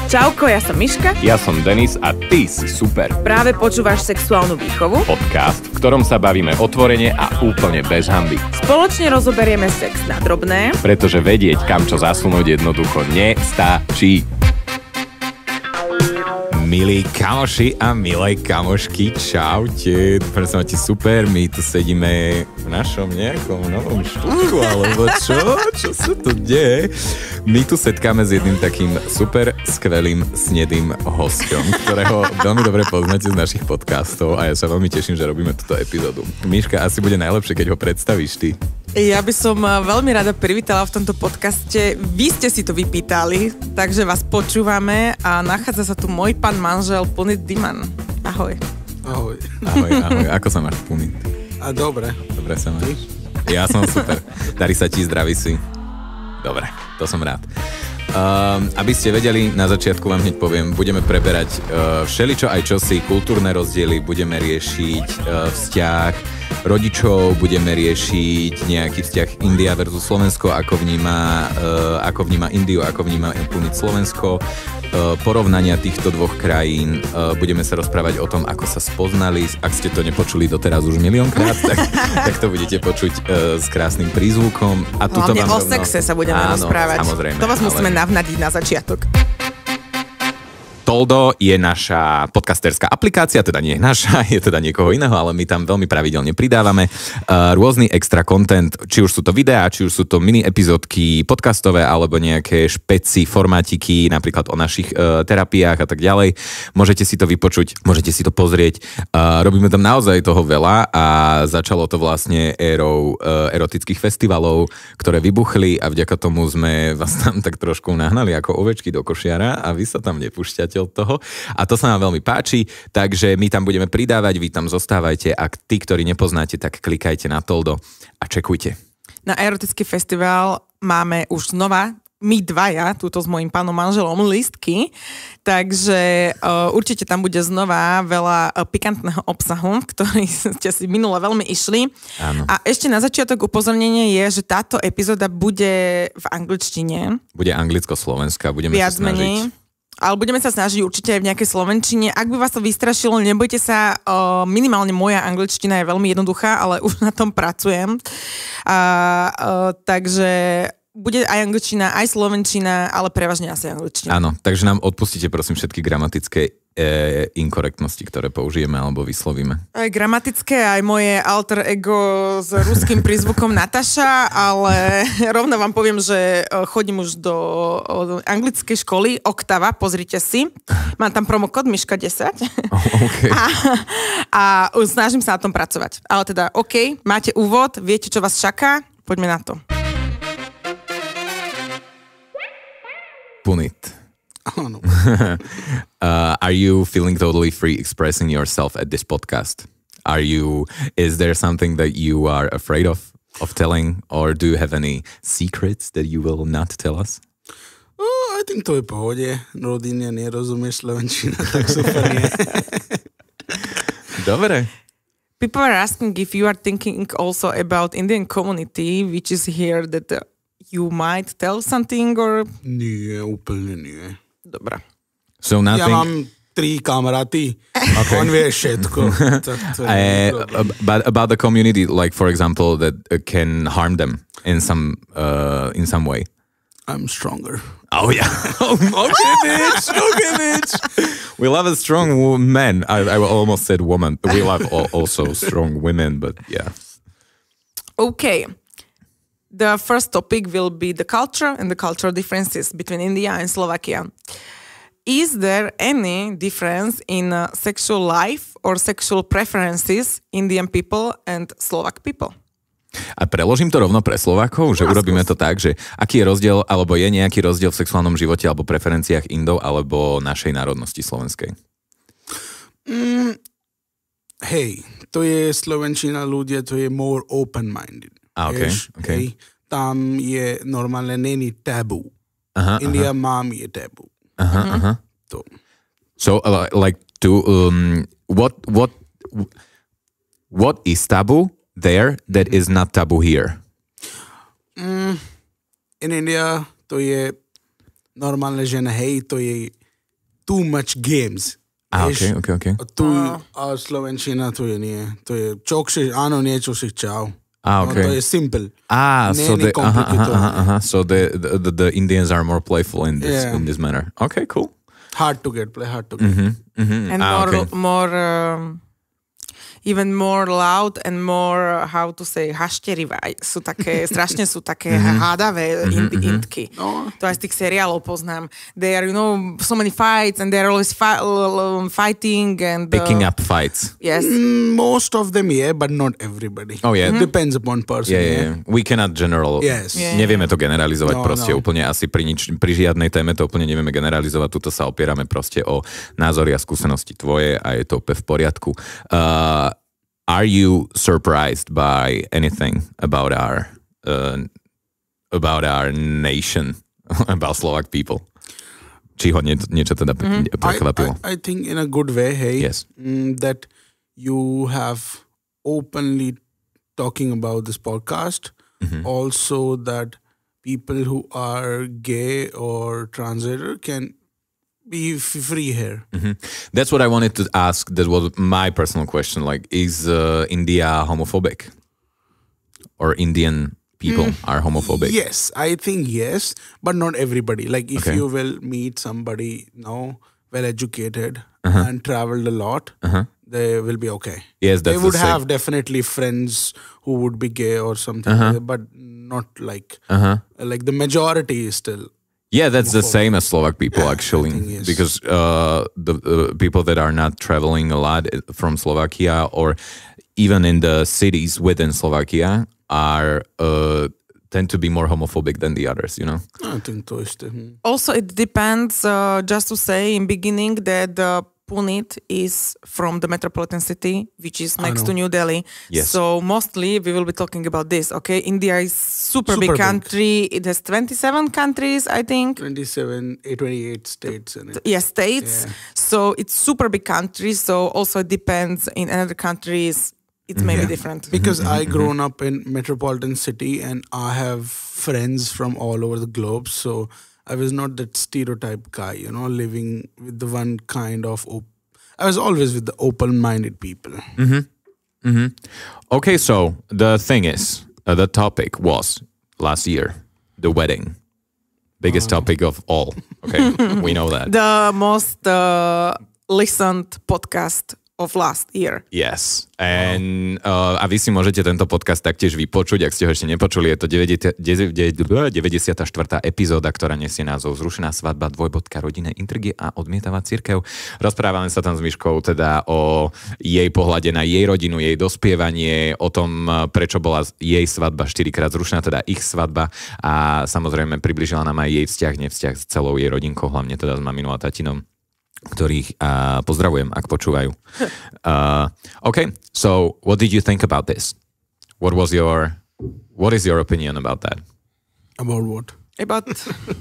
Čauko, ja som Miška. Ja som Denis a ty si super. Práve počúvaš Sexuálnu výchovu. Podcast, v ktorom sa bavíme otvorene a úplne bez hanby. Spoločne rozoberieme sex na drobné. Pretože vedieť, kam čo zasunúť, jednoducho nestačí. Milí kamoši a milé kamošky, čaute. Dúfam, že sa máte super. My tu sedíme v našom nejakom novom štúdiu, alebo čo? Čo sa tu deje? My tu setkáme s jedným takým super skvelým snedým hosťom, ktorého veľmi dobre poznáte z našich podcastov a ja sa veľmi teším, že robíme túto epizódu. Miška, asi bude najlepšie, keď ho predstavíš ty. Ja by som veľmi rada privítala v tomto podcaste. Vy ste si to vypýtali, takže vás počúvame a nachádza sa tu môj pán manžel Puneet Dhiman. Ahoj. Ahoj. Ahoj. Ako sa máš, Puneet? A dobre. Dobre sa máš? Ja som super. Darí sa ti, zdraví si? Dobre, to som rád. Aby ste vedeli, na začiatku vám hneď poviem, budeme preberať všeličo aj čosi, kultúrne rozdiely, budeme riešiť vzťah rodičov, budeme riešiť nejaký vzťah India versus Slovensko, ako vníma Indiu, ako vníma Puneet Slovensko, porovnania týchto dvoch krajín, budeme sa rozprávať o tom, ako sa spoznali, ak ste to nepočuli doteraz už miliónkrát, tak to budete počuť s krásnym prízvukom. A hlavne o sexe sa budeme rozprávať. Samozrejme. To vás musíme navnadiť na začiatok. Toldo je naša podcasterská aplikácia, teda nie je naša, je teda niekoho iného, ale my tam veľmi pravidelne pridávame rôzny extra content, či už sú to videá, či už sú to mini epizódky podcastové, alebo nejaké špeci formátiky, napríklad o našich terapiách a tak ďalej. Môžete si to vypočuť, môžete si to pozrieť. Robíme tam naozaj toho veľa a začalo to vlastne érou erotických festivalov, ktoré vybuchli a vďaka tomu sme vás tam tak trošku nahnali ako ovečky do košiara a vy sa tam nepúšťate od toho. A to sa nám veľmi páči, takže my tam budeme pridávať, vy tam zostávajte a tí, ktorí nepoznáte, tak klikajte na Toldo a čekujte. Na erotický festival máme už znova my dvaja, túto s mojím pánom manželom, lístky, takže určite tam bude znova veľa pikantného obsahu, ktorý ste si minule veľmi išli. Áno. A ešte na začiatok upozornenie je, že táto epizóda bude v angličtine. Bude anglicko-slovenská, budeme viac sa snažiť. Menej. Ale budeme sa snažiť určite aj v nejakej slovenčine. Ak by vás to vystrašilo, nebojte sa, minimálne moja angličtina je veľmi jednoduchá, ale už na tom pracujem. Takže bude aj angličtina, aj slovenčina, ale prevažne asi angličtina. Áno, takže nám odpustíte prosím všetky gramatické inkorektnosti, ktoré použijeme alebo vyslovíme. Aj gramatické, aj moje alter ego s ruským prízvukom Nataša, ale rovno vám poviem, že chodím už do anglickej školy, Oktava, pozrite si. Mám tam promokód Miška 10. Okay. A snažím sa na tom pracovať. Ale teda, OK, máte úvod, viete, čo vás čaká, poďme na to. Puneet. Áno. Are you feeling totally free expressing yourself at this podcast? Is there something that you are afraid of telling, or do you have any secrets that you will not tell us? I think to je pohode. Rodine nerozumieš slovenčina, tak super je. Dobre. People are asking if you are thinking also about Indian community, which is here, that you might tell something, or... Nie, úplne nie. Dobre. So nothing... Ja mám 3 kamaráty. Okay. On vie všetko. But about the community, like for example, that can harm them in some way. I'm stronger. Oh yeah. Okay, bitch. We love a strong man. I almost said woman. We love also strong women, but yeah. Okay. The first topic will be the culture and the cultural differences between India and Slovakia. Is there any difference in sexual life or sexual preferences Indian people and Slovak people? A preložím to rovno pre Slovákov, že urobíme to tak, že aký je rozdiel, alebo je nejaký rozdiel v sexuálnom živote alebo preferenciách Indov alebo našej národnosti slovenskej? Hej, to je slovenčina ľudia, to je more open-minded. Okay. Tam je normálne není tabu. India mám je tabu. To. So like what is taboo there that is not taboo here? In India to je normálne, že hej, to je too much games. Okay. A slovenčina to je nie. To je čo chceš, áno, niečo si čau. Okay. No, to je simple. So the Indians are more playful in this manner. Okay, cool. Hard to get. And more even more loud and more, how to say, hašterivé. Strašne sú také hádavé indky. No. To aj z tých seriálov poznám. They are, so many fights and they are always fighting and... Picking up fights. Yes. Most of them, but not everybody. Oh, yeah. Depends upon person. Yeah. We cannot general... Yes. Yeah. Nevieme to generalizovať úplne asi pri žiadnej téme to úplne nevieme generalizovať. Tuto sa opierame proste o názory a skúsenosti tvoje a je to úplne v poriadku. Are you surprised by anything about our nation, about Slovak people? Či ho niečo teda prekvapilo? I think in a good way, yes. That you have openly talking about this podcast. Also that people who are gay or transgender can be free here. That's what I wanted to ask. That was my personal question. Like, is India homophobic? Or Indian people are homophobic? Yes, I think yes, but not everybody. Like, if you will meet somebody well-educated and traveled a lot, they will be okay. Yes, that's they would have definitely friends who would be gay or something, but not like the majority is still. Yeah, that's the same as Slovak people actually, yes. Because the people that are not traveling a lot from Slovakia or even in the cities within Slovakia are tend to be more homophobic than the others, I think so. Also, it depends, just to say in beginning that Puneet is from the metropolitan city, which is next to New Delhi. Yes. So mostly we will be talking about this, okay? India is super big country. It has 27 countries, I think. 28 states in it. Yes, states. Yeah. So it's super big country. So also it depends in other countries. It's maybe different. Because I grown up in metropolitan city and I have friends from all over the globe. So I was not that stereotype guy, living with the one kind of... I was always with the open-minded people. Okay, so the thing is, the topic was last year, the wedding. Biggest topic of all. Okay, we know that. The most listened podcast of last year. Yes. And, a vy si môžete tento podcast taktiež vypočuť, ak ste ho ešte nepočuli. Je to 94. epizóda, ktorá nesie názov Zrušená svadba, rodinné intrigy a odmietavá cirkev. Rozprávame sa tam s Miškou teda o jej pohľade na jej rodinu, jej dospievanie, o tom, prečo bola jej svadba 4-krát zrušená, teda ich svadba a samozrejme približila nám aj jej nevzťah s celou jej rodinkou, hlavne teda s maminou a tatinom, ktorých pozdravujem, ak počúvajú. Okay, so what did you think about this? What is your opinion about that? About what? About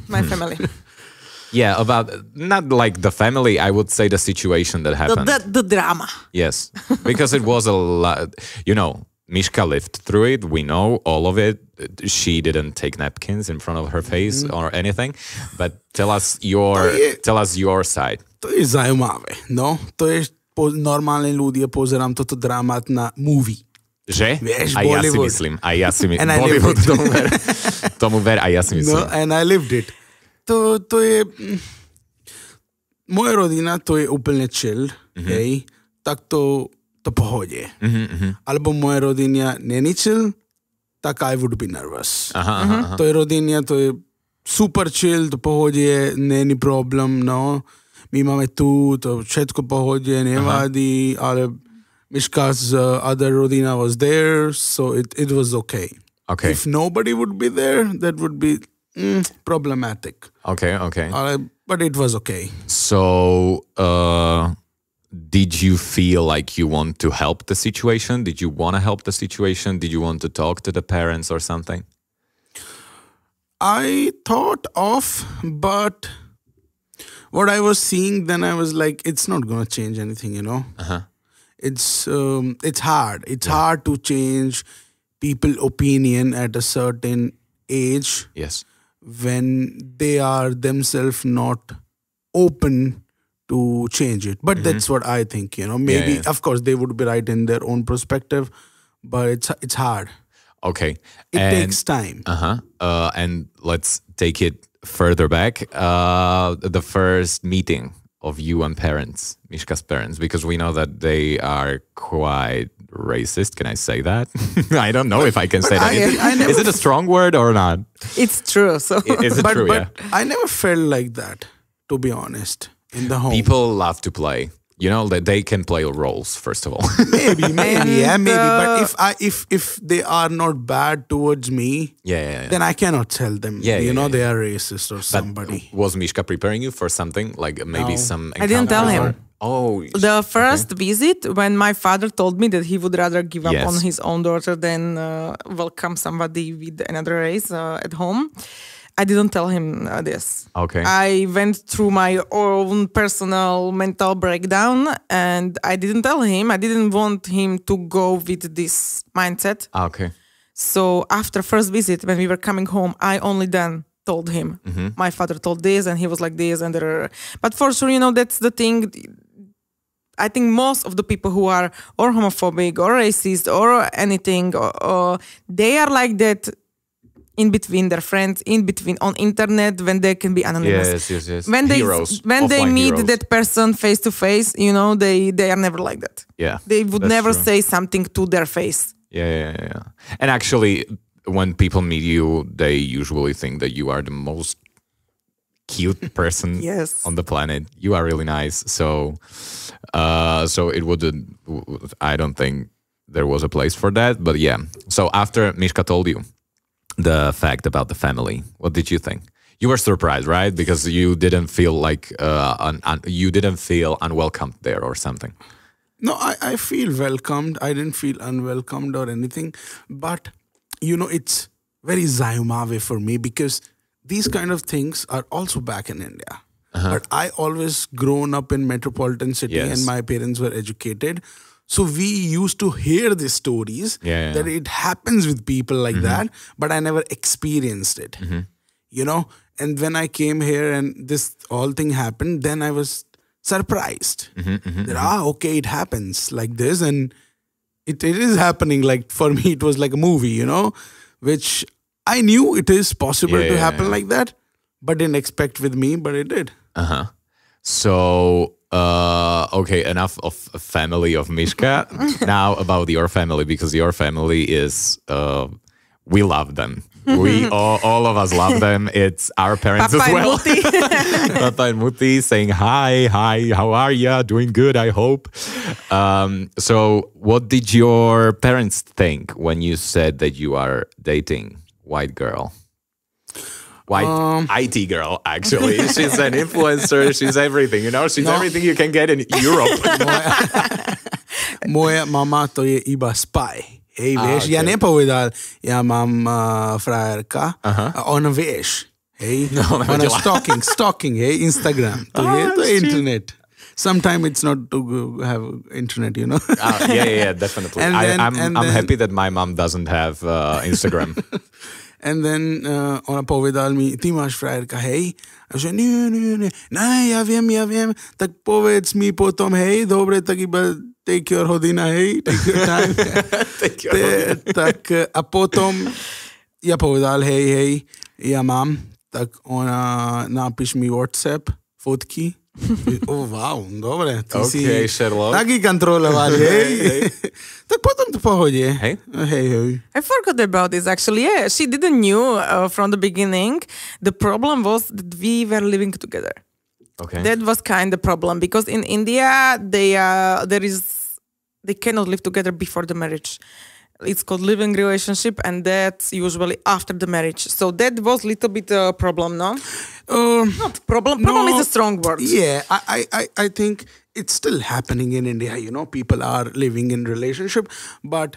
my family. Yeah, about not like the family, I would say the situation that happened. The drama. Yes, because it was a lot, Miška lived through it. We know all of it. She didn't take napkins in front of her face or anything. But tell us your side. To je zaujímavé. No, to je normálne ľudia pozerám toto dramat na movie. Že? Vieš, a Bollywood. ja si myslím. Bollywood, tomu ver, a ja si myslím. No, and I lived it. To je... Moja rodina, to je úplne chill, hej. Tak to pohode. Alebo moja rodina není chill, tak I would be nervous. To je rodina, to je super chill, to pohode, není problém, no. My máme tu, to všetko pohode, nevadí, ale Miška's other rodina was there, so it was okay. Okay. If nobody would be there, that would be problematic. Okay. But it was okay. So, did you feel like you want to help the situation? Did you want to help the situation? Did you want to talk to the parents or something? I thought of, but what I was seeing, then I was like, it's not going to change anything, It's hard. It's hard to change people's opinion at a certain age. Yes. when they are themselves not open to change it. But that's what I think, maybe, of course, they would be right in their own perspective, but it's hard. Okay. It takes time. And let's take it further back. The first meeting of you and parents, Miška's parents, because we know that they are quite racist. Can I say that? I don't know if I can say that. Is it a strong word or not? It's true. So, is it true? But I never felt like that, to be honest, in the home. People love to play. That they can play roles, first of all. maybe. But if they are not bad towards me, then I cannot tell them. They are racist or somebody. But was Miška preparing you for something like maybe some? I didn't tell him. The first okay. visit when my father told me that he would rather give up on his own daughter than welcome somebody with another race at home. I didn't tell him this. Okay. I went through my own personal mental breakdown and I didn't tell him. I didn't want him to go with this mindset. Okay. So after first visit, when we were coming home, I only then told him. My father told this and he was like this. But for sure, that's the thing. I think most of the people who are or homophobic or racist or anything, they are like that in between their friends, in between on internet when they can be anonymous. Yes. When they meet heroes. that person face to face, they are never like that. Yeah. They would never say something to their face. Yeah. And actually, when people meet you, they usually think that you are the most cute person on the planet. You are really nice. So it wouldn't, I don't think there was a place for that. But yeah. So after Miška told you the fact about the family, what did you think? You were surprised, right? Because you didn't feel like you didn't feel unwelcomed there or something. No, I feel welcomed. I didn't feel unwelcomed or anything. But it's very Zayumave for me because these kind of things are also back in India. But I always grown up in metropolitan city and my parents were educated. So we used to hear these stories that it happens with people like that, but I never experienced it, And when I came here and this whole thing happened, then I was surprised that, okay, it happens like this. And it is happening. Like for me, it was like a movie, which I knew it is possible to happen like that, but didn't expect with me, but it did. So... okay, enough of family of Miška. Now about your family, because your family is, we love them. We all of us love them. It's our parents Papa as well. And Muti. Papa and Muti saying hi, how are ya? Doing good, I hope. So what did your parents think when you said that you are dating white girl? White IT girl, actually. She's an influencer. She's everything, She's everything you can get in Europe. Moja mama to je iba spy. Hej, vieš, ja nepovedal, ja mám frajerka, a ona vieš. Hej, ona stalking, hej, Instagram. To je internet. Sometimes it's not to have internet, Yeah, definitely. I'm happy that my mom doesn't have Instagram. And then ona povedal mi, ty máš frajerka, hej? A že nie, ja viem, tak povedz mi potom, hej, dobre, tak iba take your rodina, hej, take your time. Tak a potom ja povedal, hej, ja mám, tak ona napíš mi WhatsApp, fotky. Oh, wow, dobre. Okay, Sherlock. Taký kontrolovač, hej. Tak potom to pohode. Hey. I forgot about this, actually. Yeah, she didn't knew from the beginning. The problem was that we were living together. Okay. That was kind of problem because in India, they cannot live together before the marriage. It's called living relationship, and that's usually after the marriage. So that was a little bit a problem, no? Not problem. Problem is a strong word. Yeah, I think it's still happening in India. People are living in relationship, but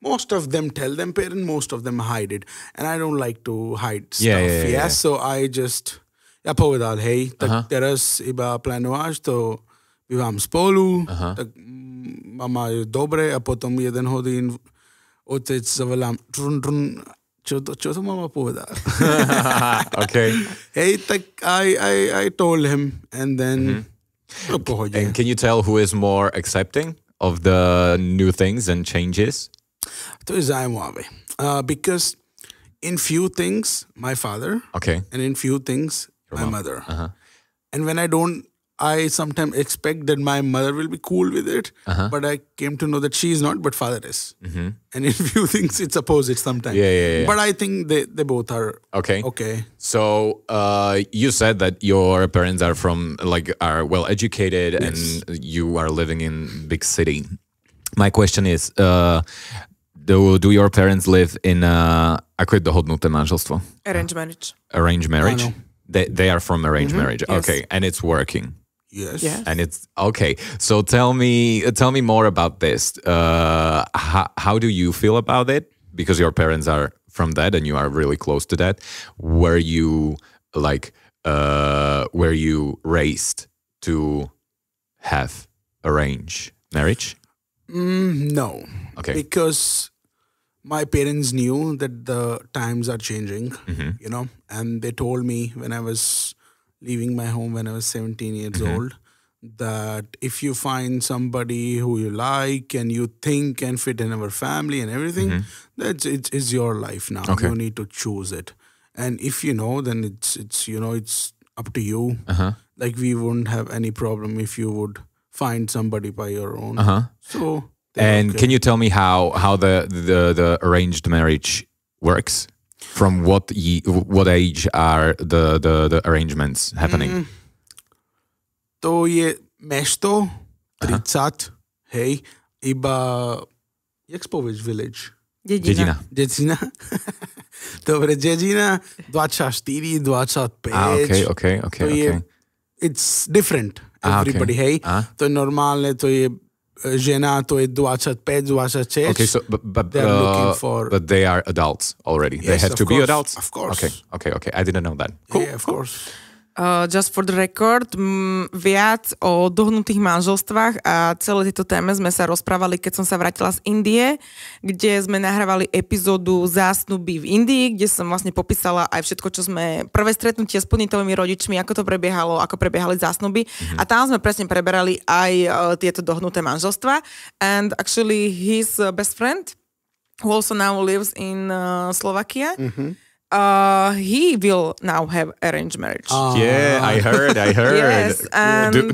most of them tell them parents, most of them hide it, and I don't like to hide stuff. Yeah. So I just povedal, hej, tak teraz iba plánováš, to bývam spolu, tak mama je dobre a potom 1 hodín otec zavolám čo to mama povedala? Okay. Hey, tak I told him and then pohode. And can you tell who is more accepting of the new things and changes? To je zaujímavé. Because in few things, my father, Okay. and in few things, my mother. Uh-huh. And when I sometimes expect that my mother will be cool with it, but I came to know that she is not, but father is. And in few things, it's opposite sometimes. Yeah. But I think they both are Okay. okay. So you said that your parents are are well educated and you are living in big city. My question is, do your parents live in ako je dohodnuté manželstvo? Arranged marriage. Arranged marriage? No. They are from arranged marriage. Yes. Okay, and it's working. Yes. Yeah. And it's okay. So tell me more about this. How do you feel about it? Because your parents are from that, and you are really close to that. Were you raised to have arranged marriage? No. Okay. Because my parents knew that the times are changing, and they told me when I was leaving my home when I was 17 years old that if you find somebody who you like and you think can fit in our family and everything, it's your life now. Okay. You need to choose it. And if you know, then it's up to you. Like we wouldn't have any problem if you would find somebody by your own. So. And okay. can you tell me how the arranged marriage works? From what age are the arrangements happening? To je mesto 30, hej, iba, jak spovieš village? Dedina. Dedina. Dobre, dedina 24, 25. Okay. To je, it's different. Everybody, hej. To je normálne, to je žena, to je 25, 26. Okay, so but they're looking for. But they are adults already. Yes, They have to be adults. Of course. Okay. I didn't know that. Cool. Yeah, of course. Just for the record, viac o dohodnutých manželstvách a celé tejto téme sme sa rozprávali, keď som sa vrátila z Indie, kde sme nahrávali epizódu Zásnuby v Indii, kde som vlastne popísala aj všetko, čo sme, prvé stretnutie s Puneetovými rodičmi, ako to prebiehalo, ako prebiehali zásnuby. A tam sme presne preberali aj tieto dohodnuté manželstva. And actually his best friend, who also now lives in Slovakia, he will now have arranged marriage. Yeah, I heard. Yes,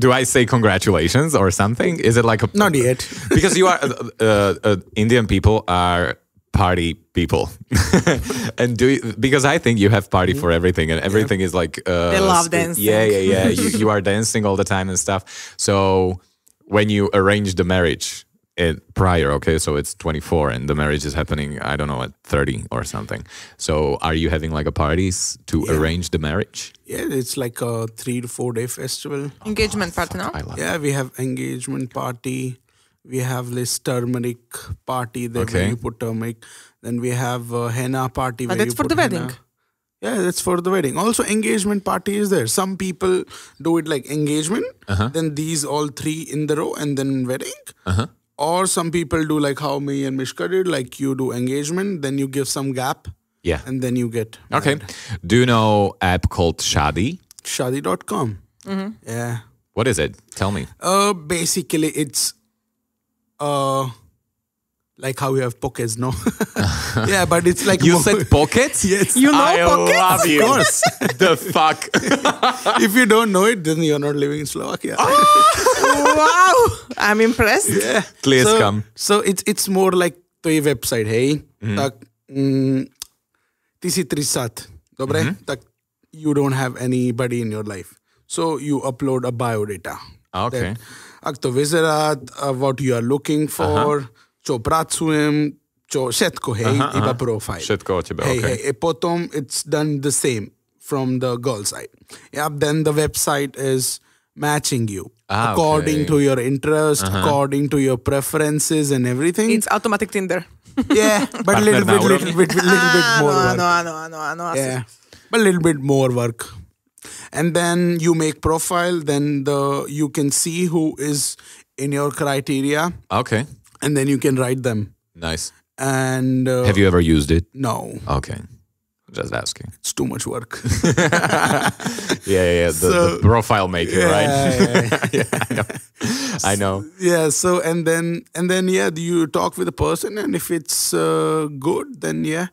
do I say congratulations or something? Is it like a... Not yet. Because you are... Indian people are party people. And because I think you have party for everything and everything is like... they love dancing. Yeah. you are dancing all the time and stuff. So when you arrange the marriage... prior, okay, so it's 24 and the marriage is happening, I don't know, at 30 or something. So are you having like a parties to arrange the marriage? Yeah, it's like a 3 to 4 day festival. Engagement party, no? I love Yeah, we have engagement party. We have this turmeric party where you put turmeric. Then we have a henna party. But where that's you for put the wedding. henna. Yeah, that's for the wedding. Also, engagement party is there. Some people do it like engagement, then these all 3 in the row, and then wedding. Or some people do like how me and Miške did, like you do engagement, then you give some gap. Yeah. And then you get Okay. married. Do you know app called Shadi? Shadi.com. Yeah. What is it? Tell me. Basically, it's like how you have pockets, no? Yeah, but it's like You said pockets? Yes. You know I pockets? love you. Of course. The fuck? If you don't know it, then you're not living in Slovakia. Wow! I'm impressed. Yeah. Please come. So it's more like to je website, hej? Tak ty si 30, dobre? Tak you don't have anybody in your life. So you upload a biodata. Okay. Ak to vyzerá, what you are looking for, čo pracujem, čo všetko, hej, iba profile. Všetko o tebe, Hej, okay. hej, potom it's done the same from the girl side. Yeah, then the website is matching you according to your interest, according to your preferences and everything. It's automatic Tinder. Yeah, but a little bit more work. No. Yeah, but a little bit more work. And then you make profile, then you can see who is in your criteria, Okay. and then you can write them. Nice. And have you ever used it? No. Okay. Just asking. It's too much work. Yeah. The profile making, right? Yeah. I know. Yeah. So and then you talk with the person, and if it's good, then you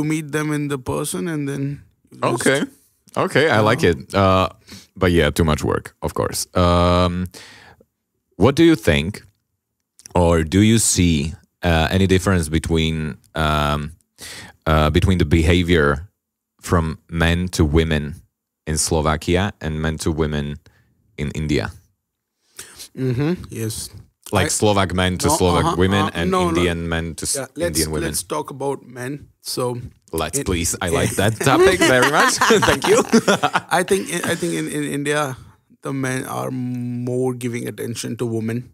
meet them in the person, and then Okay, I like it. But yeah, too much work, of course. What do you think, or do you see any difference between the behavior from men to women in Slovakia and men to women in India? Yes. Like Slovak men to Slovak women and Indian men to Indian women. Let's talk about men. So please. I like that topic very much. Thank you. I think in India the men are more giving attention to women.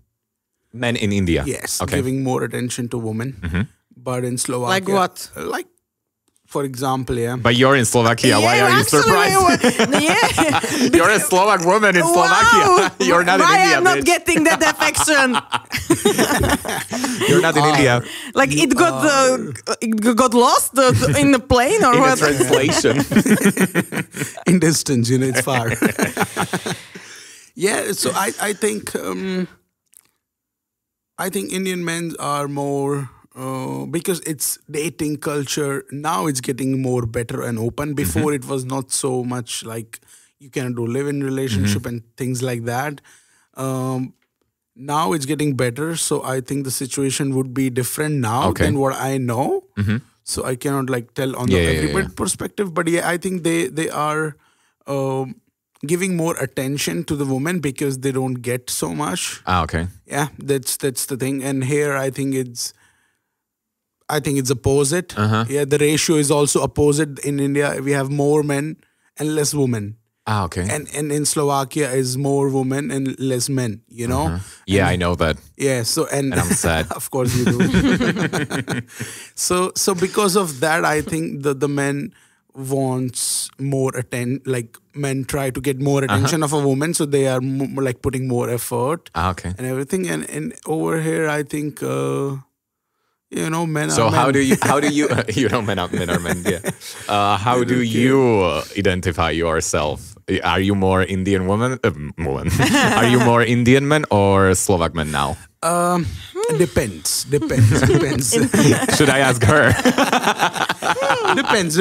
Men in India. Yes, okay. Giving more attention to women. But in Slovakia, like what? Like, for example, But you're in Slovakia. Why are you surprised? You're a Slovak woman in Slovakia. Wow. You're not in Why India. I'm not bitch. getting that affection? You're not in India. Like it got lost in the plane or In what? a translation. in distance, it's far. Yeah, so I think Indian men are more because it's dating culture now. It's getting more better and open. Before it was not so much like you can do live-in relationship and things like that. Now it's getting better, so I think the situation would be different now than what I know. So I cannot like tell on everybody perspective, but I think they are giving more attention to the woman because they don't get so much. Okay. Yeah, that's the thing. And here I think it's opposite. Yeah, the ratio is also opposite. In India, we have more men and less women. Okay. And in Slovakia is more women and less men, Yeah, And, I know that. Yeah, so and I'm sad. Of course you do. So because of that, I think the men wants more like men try to get more attention of a woman, so they are like putting more effort Okay. and everything. And over here, I think men So are how men. do you men are men? Yeah. How do you identify yourself? Are you more Indian woman? Are you more Indian man or Slovak man now? Depends. Should I ask her? Depends.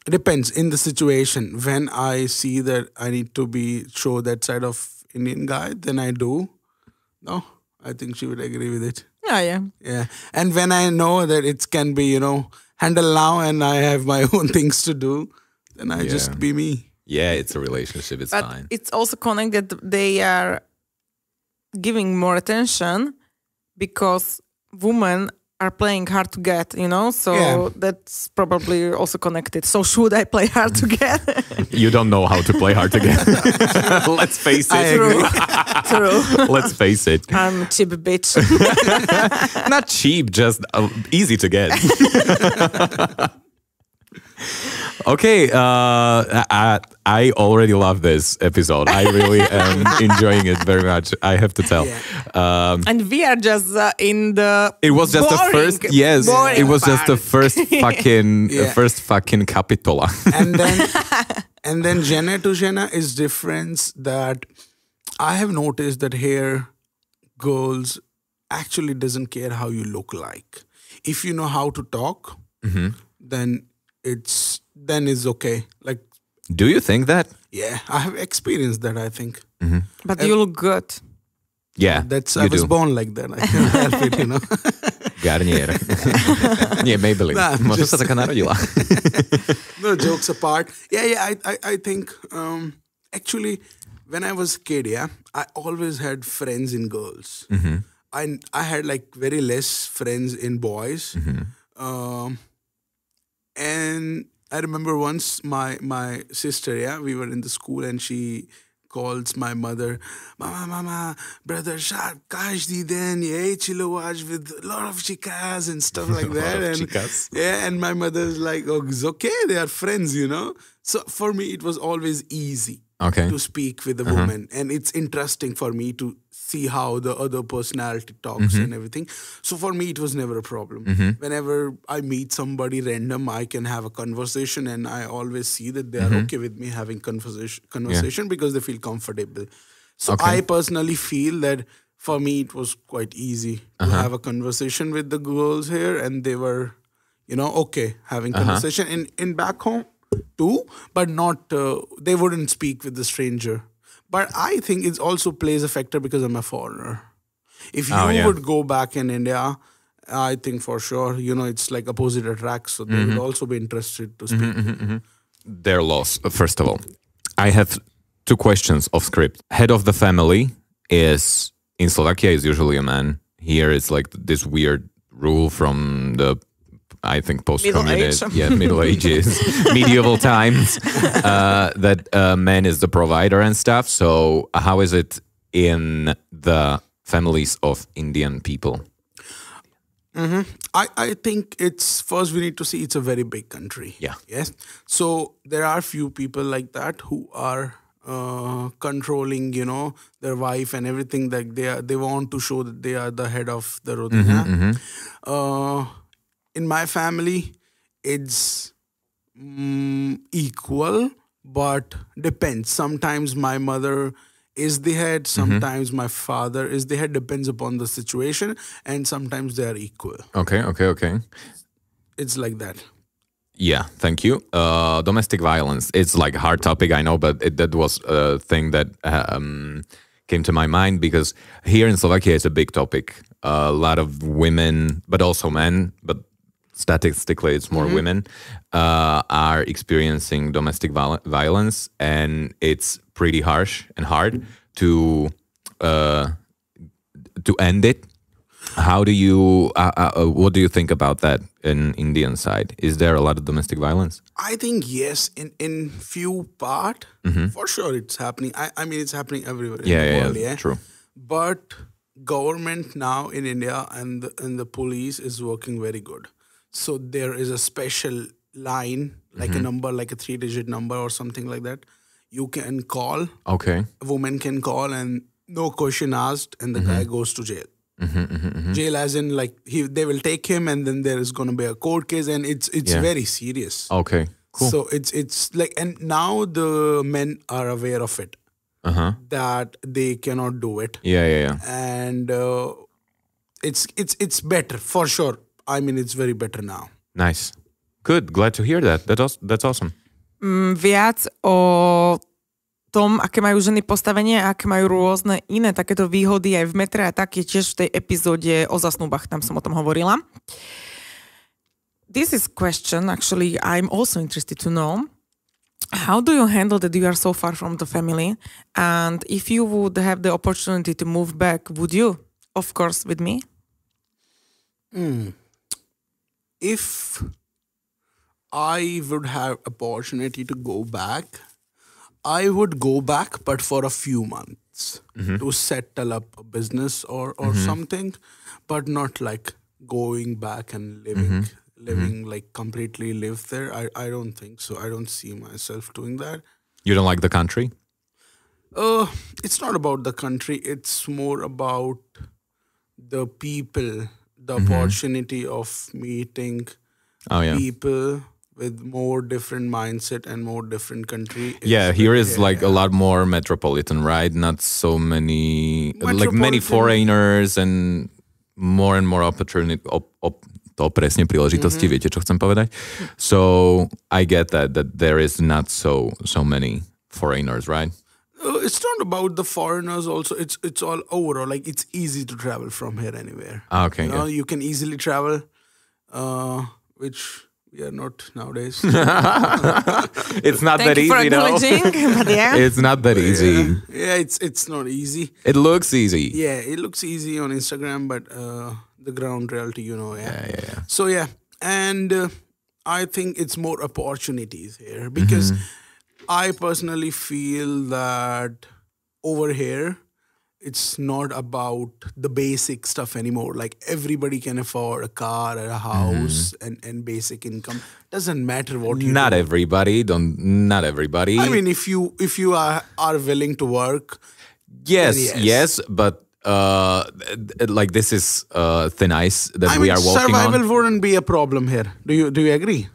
Depends in the situation. When I see that I need to show that side of Indian guy, then I do. No, I think she would agree with it. Yeah. Yeah. And when I know that it can be, handle now and I have my own things to do, then I just be me. Yeah, it's a relationship. It's But fine. it's also connected. They are giving more attention because women are playing hard to get, so that's probably also connected. So should I play hard to get? You don't know how to play hard to get. Let's face it. True. Let's face it. I'm a cheap bitch. Not cheap, just easy to get. Okay, I already love this episode. I really am enjoying it very much. I have to tell. Yeah. And we are just in the. It was just the first. Yes, boring it was just the part. first fucking capitola. And then Jena to Jena is difference that I have noticed that here girls actually doesn't care how you look like. If you know how to talk, then it's okay. Like, do you think that? Yeah, I have experienced that, I think. But you look good. Yeah, I was born like that. I can't help it, Garnier. Nie, Maybelline. Nah, Možno sa taká narodila. No, jokes apart. Yeah, I think actually when I was a kid, I always had friends in girls. I had like very less friends in boys. And I remember once my sister, we were in the school and she calls my mother, Mama, brother, sharp cash di den, chilowaj with a lot of chicas and stuff like that. And my mother's like, oh, it's okay, they are friends, So for me, it was always easy. to speak with a woman. And it's interesting for me to see how the other personality talks and everything. So for me, it was never a problem. Whenever I meet somebody random, I can have a conversation, and I always see that they are okay with me having conversation because they feel comfortable. So I personally feel that for me, it was quite easy to have a conversation with the girls here, and they were, okay having conversation. In back home too, but not, they wouldn't speak with the stranger. But I think it also plays a factor because I'm a foreigner. If you would go back in India, I think for sure, it's like opposite attracts, so they would also be interested to speak. Their loss, first of all. I have 2 questions off script. Head of the family is, in Slovakia, is usually a man. Here it's like this weird rule from the, I think, post-communist, Middle Ages, medieval times, that man is the provider and stuff. So how is it in the families of Indian people? I think it's, first we need to see it's a very big country. Yeah. Yes. So there are few people like that who are controlling, their wife and everything. That they want to show that they are the head of the rodina. In my family, it's equal, but depends. Sometimes my mother is the head, sometimes my father is the head, depends upon the situation, and sometimes they are equal. Okay. It's like that. Yeah, thank you. Domestic violence, it's like a hard topic, I know, but that was a thing that came to my mind because here in Slovakia it's a big topic. A lot of women, but also men, but statistically it's more women, are experiencing domestic violence, and it's pretty harsh and hard to end it. How do you what do you think about that in Indian side? Is there a lot of domestic violence? I think yes, in few part, for sure it's happening. I mean it's happening everywhere in the world. Yeah, true. But government now in India and the police is working very good. So there is a special line, like a number, like a 3-digit number or something like that. You can call. Okay. A woman can call and no question asked, and the guy goes to jail. Jail as in like they will take him, and then there is going to be a court case, and it's very serious. Okay, cool. So it's like, and now the men are aware of it, that they cannot do it. Yeah. And it's better for sure. I mean, it's very better now. Nice. Good. Glad to hear that. That's awesome. Viac o tom, aké majú ženy postavenie a aké majú rôzne iné takéto výhody aj v metre a tak je tiež v tej epizóde o zasnubách, tam som o tom hovorila. This is question, actually, I'm also interested to know. How do you handle that you are so far from the family? And if you would have the opportunity to move back, would you? Of course, with me. If I would have opportunity to go back, I would go back, but for a few months to settle up a business or something, but not like going back and living like completely live there. I don't think so. I don't see myself doing that. You don't like the country? It's not about the country. It's more about the people, the opportunity of meeting people with more different mindset and more different country. Yeah, here is like a lot more metropolitan, right? Not so many, like many foreigners and more opportunity. To presne príležitosti, viete, čo chcem povedať? So I get that there is not so many foreigners, right? It's not about the foreigners also. It's all overall. Like it's easy to travel from here anywhere. Okay. You can easily travel, which we are not nowadays. It's not that easy, no? But yeah. It's not that easy. Yeah, it's not easy. It looks easy. Yeah, it looks easy on Instagram, but the ground reality, Yeah. So yeah, and I think it's more opportunities here because I personally feel that over here it's not about the basic stuff anymore. Like everybody can afford a car or a house and basic income. Doesn't matter what you Not do. everybody. Not everybody. I mean, if you are willing to work, Yes, but like this is thin ice that we are walking survival on. wouldn't be a problem here. Do you agree?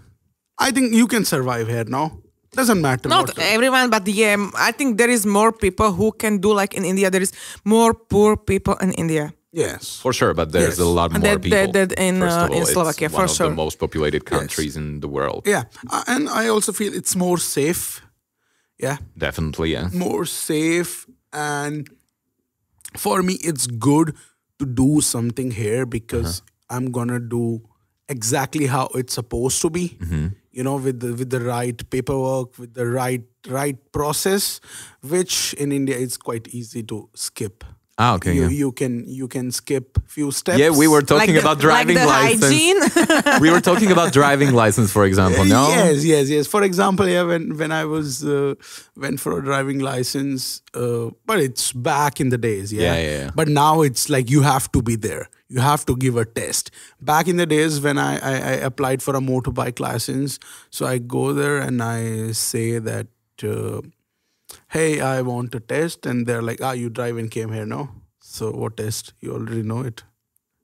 I think you can survive here. No, doesn't matter. Not everyone, but yeah, I think there is more people who can do like in India. There is more poor people in India. Yes, For sure, but there's a lot more That people. in First of all, in it's Slovakia, one for of sure. the most populated countries in the world. yeah, and I also feel it's more safe. Yeah, Definitely, yeah. more safe, and for me, it's good to do something here because I'm gonna do exactly how it's supposed to be. You know, with the right paperwork, with the right process, which in India is quite easy to skip. Okay. You can skip few steps. Yeah, we were talking about driving like the license. hygiene. We were talking about driving license, for example. No. Yes. For example, yeah, when I was went for a driving license, but it's back in the days. Yeah. But now it's like you have to be there. You have to give a test. Back in the days when I applied for a motorbike license, so I go there and I say that, hey, I want a test, and they're like, you drive and came here, no? So what test? You already know it.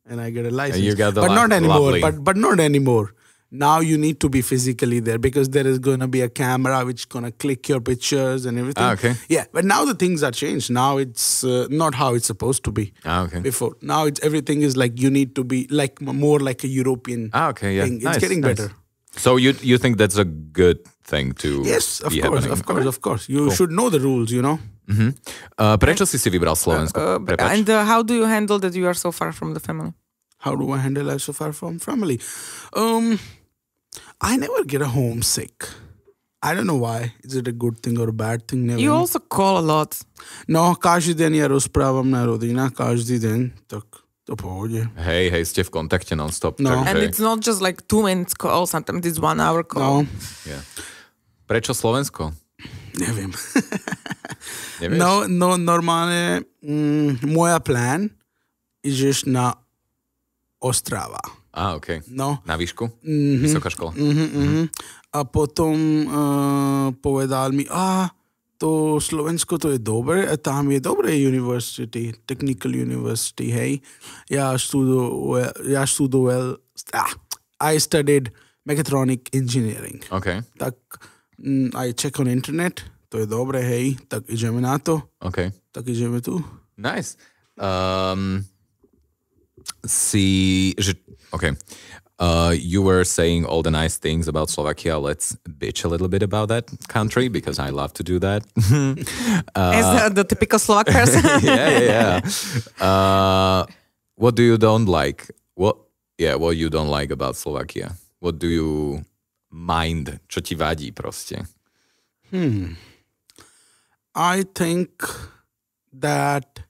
And I get a license. You got the but not anymore. lovely. But not anymore. Now you need to be physically there because there is going to be a camera which is going to click your pictures and everything. Okay. Yeah, but now the things are changed. Now it's not how it's supposed to be. Okay. Before. Now everything is like you need to be like more like a European Okay, yeah. thing. It's Nice, getting nice. better. So you think that's a good thing to Yes, of be course, happening? of course. You should know the rules, you know. Prečo si vybral Slovensko? Prepáč. And how do you handle that you are so far from the family? How do I handle life so far from family? I never get a homesick. I don't know why. Is it a good thing or a bad thing? Never. You also call a lot. No, každý den ja rozprávam na rodinách, každý den, tak to pohode. Hej, ste v kontakte non-stop. No. And Takže, it's not just like 2 minutes call, sometimes it's 1 hour call. No, yeah. Prečo Slovensko? neviem. Nevieš? No, normálne moja plán ideš na Ostrava. Okay. No. Na výšku? Vysoká škola? A potom povedal mi, to Slovensko to je dobre a tam je dobré university, technical university, hej. I studied mechatronic engineering. Okay. Tak I check on internet, to je dobre, hej, tak ideme na to. Okay. Tak ideme tu. Nice. Okay. You were saying all the nice things about Slovakia. Let's bitch a little bit about that country because I love to do that. As the typical Slovak person. Yeah. What do you don't like? What you don't like about Slovakia? What do you mind? Čo ti vadí proste? I think that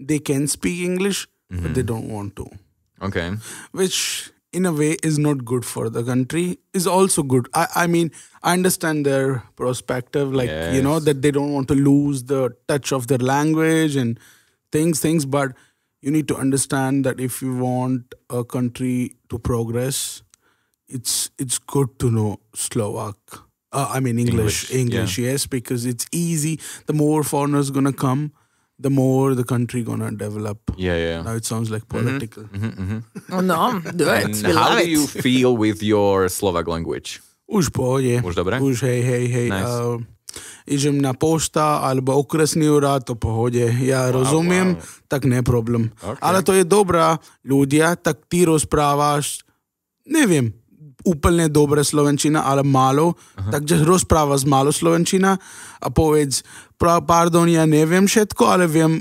they can speak English, but they don't want to. Okay. Which in a way is not good for the country, is also good. I mean, I understand their perspective, like, you know, that they don't want to lose the touch of their language and things, but you need to understand that if you want a country to progress, it's good to know Slovak. English, yes, because it's easy. The more foreigners gonna come, the more the country gonna develop. Yeah. Now it sounds like political. Oh no, do it. And We how love do it. you feel with your Slovak language? Už pohode. Už dobre? Už hej. Nice. Idem na pošta alebo okresný úrad, to pohode. Ja rozumiem, tak ne problem. Okay. Ale to je dobrá ľudia, tak ty rozprávaš, neviem, úplne dobre slovenčina, ale málo, takže rozprávaš málo slovenčina a povedz, pardon, ja neviem všetko, ale viem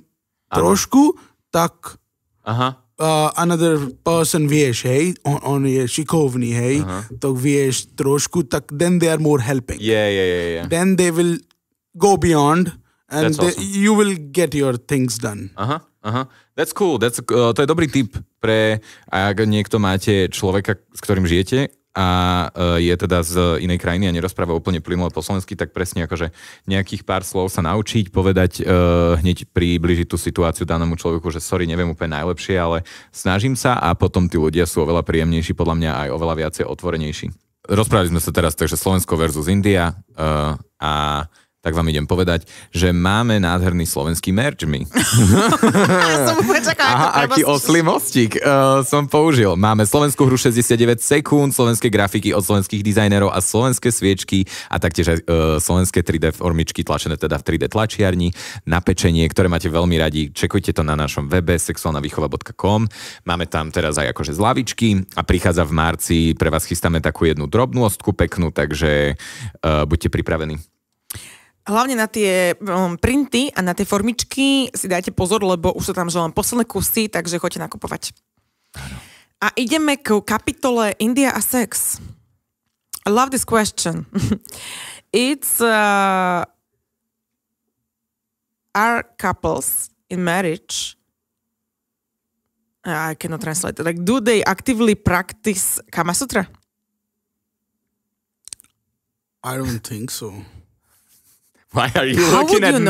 trošku, tak another person vieš, hej, on je šikovný, hej, tak vieš trošku, tak then they are more helping. Yeah. Then they will go beyond and awesome. you will get your things done. That's cool. To je dobrý tip pre, ak niekto máte človeka, s ktorým žijete je teda z inej krajiny a nerozpráva úplne plynule po slovensky, tak presne akože nejakých pár slov sa naučiť, povedať, hneď približiť tú situáciu danému človeku, že sorry, neviem úplne najlepšie, ale snažím sa a potom tí ľudia sú oveľa príjemnejší, podľa mňa aj oveľa viacej otvorenejší. Rozprávali sme sa teraz, takže Slovensko versus India a tak vám idem povedať, že máme nádherný slovenský merch my. Aký oslý mostík som použil. Máme slovenskú hru 69 sekúnd, slovenské grafiky od slovenských dizajnerov a slovenské sviečky a taktiež aj slovenské 3D formičky tlačené teda v 3D tlačiarni na pečenie, ktoré máte veľmi radi. Čekujte to na našom webe sexuálna-výchova.com. Máme tam teraz aj akože zlavičky a prichádza v marci, pre vás chystáme takú jednu drobnú ostku peknú, takže buďte pripravení. Hlavne na tie printy a na tie formičky si dajte pozor, lebo už sú tam len posledné kusy, takže choďte nakupovať. A ideme k kapitole India a sex. I love this question. It's are couples in marriage, I cannot translate it, like do they actively practice Kama Sutra? I don't think so. Why are you looking at me,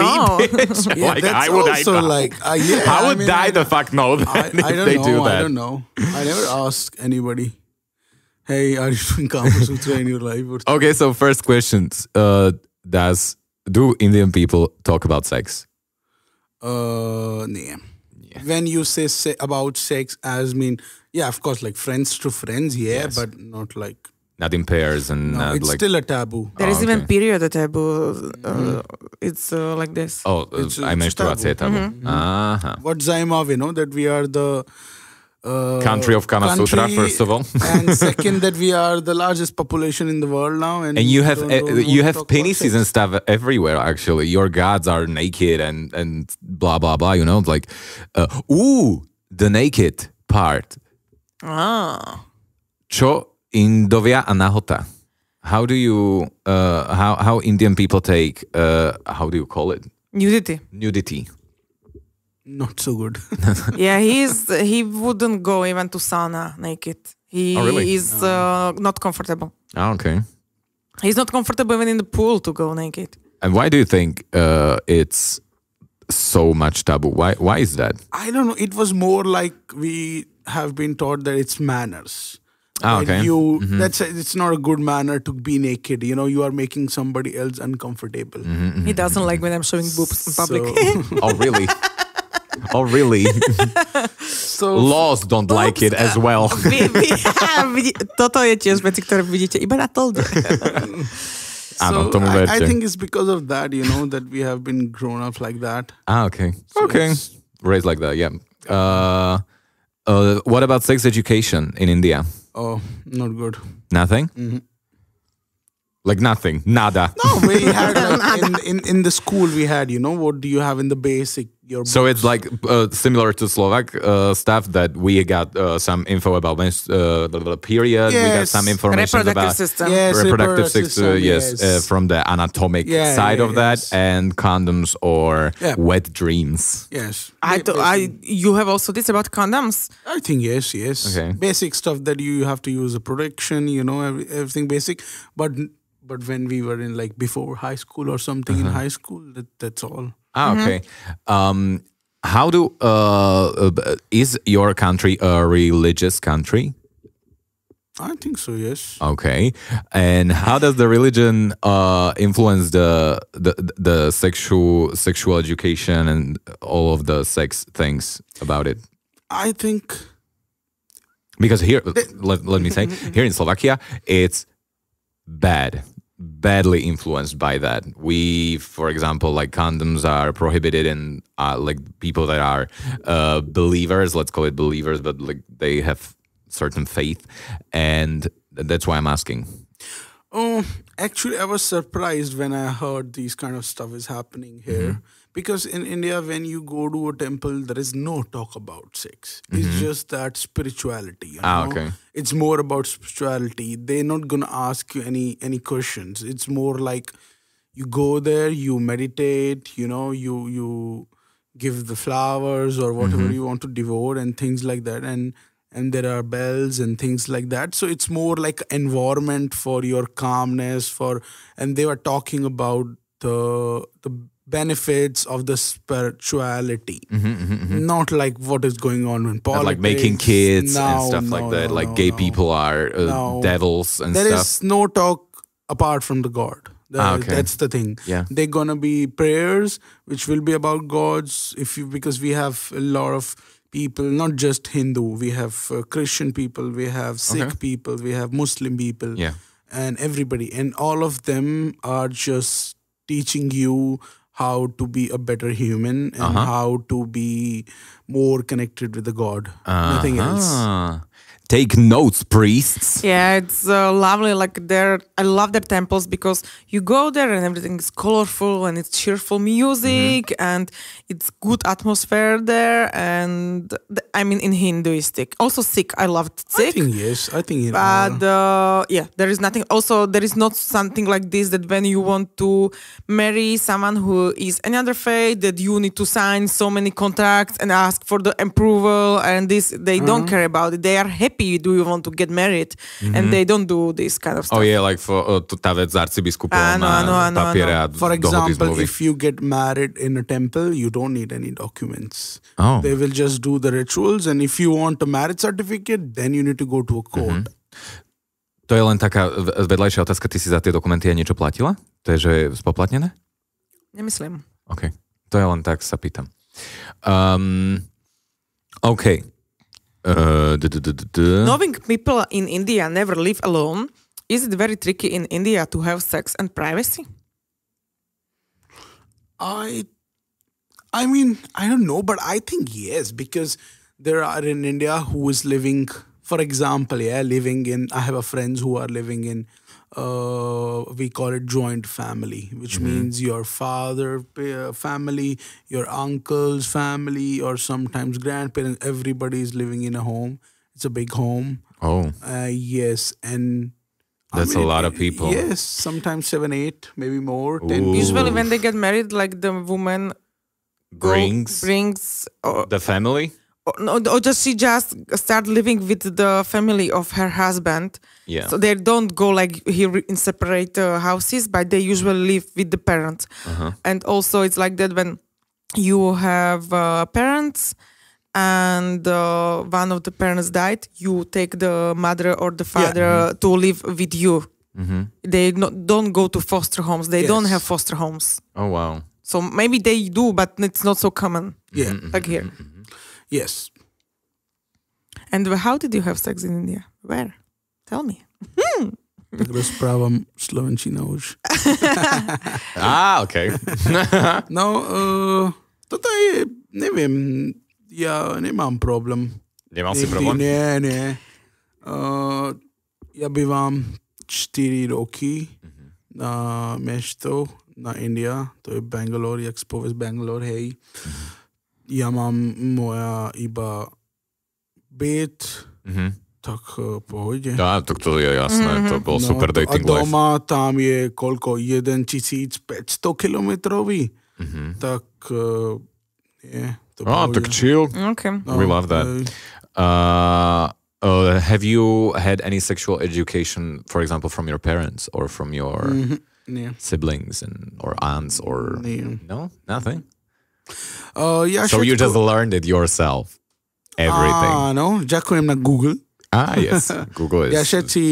bitch? Yeah, like, that's also like... yeah, how would I the fuck know that I don't they know, do that? I don't know. I never asked anybody, hey, are you doing Kama Sutra in your life? Okay, so first question. Do Indian people talk about sex? Nah. Yeah. When you say about sex, as mean, yeah, of course, like friends to friends, yeah, yes. But not like... Not in pairs and no, not it's like... still a taboo. There is even period a taboo. It's like this. Oh, aj menštruácia je tabú. Aha. What Zaimave, you know, that we are the... country of Kama Sutra, first of all. And second, that we are the largest population in the world now. And you have penises and stuff everywhere, actually. Your gods are naked and blah, blah, blah, you know? Like, the naked part. Čo Indovia a nahota? How do you, how Indian people take, how do you call it? Nudity. Not so good. Yeah, he wouldn't go even to sauna naked. He is not comfortable. Oh, okay. He's not comfortable even in the pool to go naked. And why do you think it's so much taboo? Why is that? I don't know. It was more like we have been taught that it's manners. Okay. It's not a good manner to be naked. You know, you are making somebody else uncomfortable. He doesn't like when I'm showing boobs in public. Oh, really? Oh, really? So, laws don't like it as well. Toto je tiež veci, ktoré vidíte iba na tolde. Áno, tomu verte. I think it's because of that, you know, that we have been grown up like that. Okay. So okay. Raised like that, yeah. What about sex education in India? Oh, not good. Nothing? Mm-hmm. Like nothing? Nada? No, we had like in the school we had, you know, what do you have in the basic? So it's like similar to Slovak stuff that we got some info about the period. Yes. We got some information about system. Yes, reproductive system. Yes, from the anatomic side of that, and condoms or wet dreams. Yes. You have also this about condoms? I think yes. Okay. Basic stuff that you have to use a protection, you know, everything basic. But when we were in like before high school or something in high school, that's all. Okay. How do is your country a religious country? I think so, yes. Okay. And how does the religion influence the sexual education and all of the sex things about it? I think because here let me say here in Slovakia it's badly influenced by that. We, for example, like condoms are prohibited in like people that are believers, let's call it believers, but like they have certain faith, and that's why I'm asking. Oh, actually, I was surprised when I heard these kind of stuff is happening here. Because in India, when you go to a temple, there is no talk about sex. It's just that spirituality. You know? Okay. It's more about spirituality. They're not going to ask you any questions. It's more like you go there, you meditate, you know, you give the flowers or whatever you want to devote and things like that. And and there are bells and things like that. So it's more like environment for your calmness. And they were talking about the benefits of the spirituality, not like what is going on in politics, like making kids and stuff like that. Like gay people are devils and stuff. There is no talk apart from the God. That's the thing. Yeah. They're gonna be prayers, which will be about gods. Because we have a lot of people, not just Hindu. We have Christian people, we have Sikh people, we have Muslim people, and everybody, and all of them are just teaching you how to be a better human and how to be more connected with the God. Nothing else. Take notes, priests. Yeah, it's lovely. Like I love their temples because you go there and everything is colorful and it's cheerful music and it's good atmosphere there. And I mean, in Hinduistic, also Sikh. I loved Sikh. I think. But there is nothing. Also, there is not something like this that when you want to marry someone who is another faith, that you need to sign so many contracts and ask for the approval. And this, they don't care about it. They are happy. Do you want to get married? And they don't do this kind of stuff. Oh yeah, like for tá vec s arcibiskupom na papiere a For example, if you get married in a temple, you don't need any documents. They will just do the rituals, and if you want a marriage certificate, then you need to go to a court. To je len taká vedľajšia otázka, ty si za tie dokumenty aj niečo platila? To je, že je spoplatnené? Nemyslím. OK, to je len tak, sa pýtam. OK. Knowing people in India never live alone, is it very tricky in India to have sex and privacy? I mean, I don't know, but I think yes, because there are in India who is living, for example, I have a friends who are living in, we call it joint family, which means your father family, your uncle's family, or sometimes grandparents, everybody is living in a home. It's a big home. Oh. Yes, and that's a lot of people. Yes, sometimes 7, 8, maybe more. 10. Usually when they get married, like the woman brings the family? Or just she just start living with the family of her husband. Yeah. So they don't go like here in separate houses, but they usually live with the parents. And also it's like that when you have parents and one of the parents died, you take the mother or the father to live with you. They don't go to foster homes. They don't have foster homes. Oh, wow. So maybe they do, but it's not so common. Yeah. Like here. Yes. And how did you have sex in India? Where? Tell me. Tak rozprávam slovenčina už. Okay. No, toto je, neviem, ja nemám problém. Nemal si problém? Nie. Ja bývam 4 roky na mesto, na India, to je Bangalore, jak spoves Bangalore, hej. Ja mám moja iba byt, tak pohode. Ja, to je jasné, to bol super dating life. A doma tam je koľko? 1500 kilometrový. Tak je to pohode. Tak chill. Okay. We love that. Have you had any sexual education, for example, from your parents or from your siblings or aunts or... No? Nothing? So you just learned it yourself. Everything. Áno, ďakujem na Google. Yes, Google is... Ja všetci,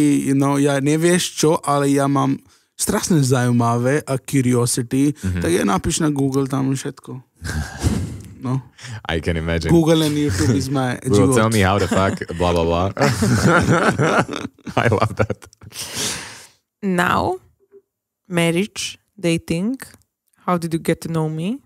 ja nevieš čo, ale ja mám strašne zaujímavé a curiosity, tak ja napíš na Google tam všetko. No. I can imagine. Google and YouTube is my Google, tell me how to fuck, blah, blah, blah. I love that. Now, marriage, dating, how did you get to know me?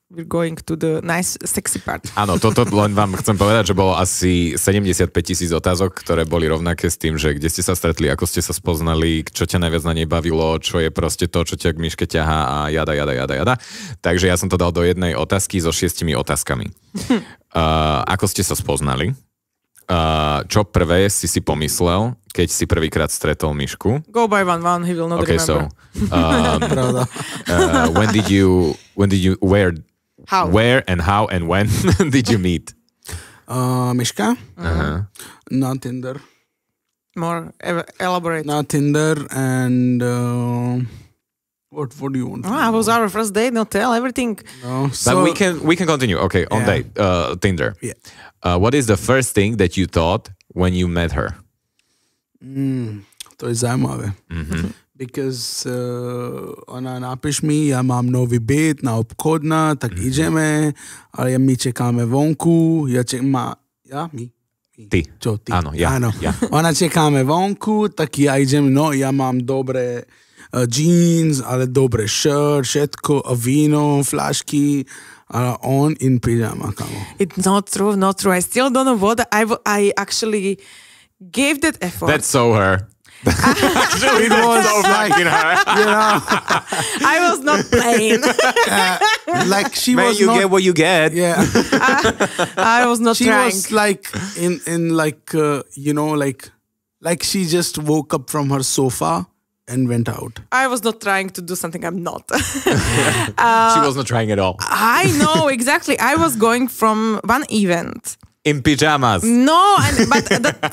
We're going to the nice, sexy part. Áno, toto len vám chcem povedať, že bolo asi 75,000 otázok, ktoré boli rovnaké s tým, že kde ste sa stretli, ako ste sa spoznali, čo ťa najviac na nej bavilo, čo je proste to, čo ťa k Miške ťahá a jada. Takže ja som to dal do jednej otázky so 6 otázkami. Ako ste sa spoznali? Čo prvé si pomyslel, keď si prvýkrát stretol Mišku? Go by one, he will not remember. When did you, where and how and when did you meet? Miške. Not Tinder. More elaborate. Not Tinder and what do you want? It was our first date. No, tell everything. No, But we can continue. Okay, on date, Tinder. Yeah. What is the first thing that you thought when you met her? To je zajímavé. Because ona napíš mi, ja mám nový byt na obchodná, tak ideme, ale my čekáme vonku, my? Ty. Čo, ty? Áno, ja. Áno. Ja. Ona čekáme vonku, tak ja idem, ja mám dobré jeans, ale dobré shirt, všetko, víno, flašky, a on in pyjama, kamo. It's not true. I still don't know what I actually gave that effort. That's so her. Actually, it was so fucking her. I was not playing. Like she Man, was you not, get what you get. Yeah. I was not She trying. was like in like like she just woke up from her sofa and went out. I was not trying to do something I'm not. She was not trying at all. I know exactly. I was going from one event. In pajamas. No, but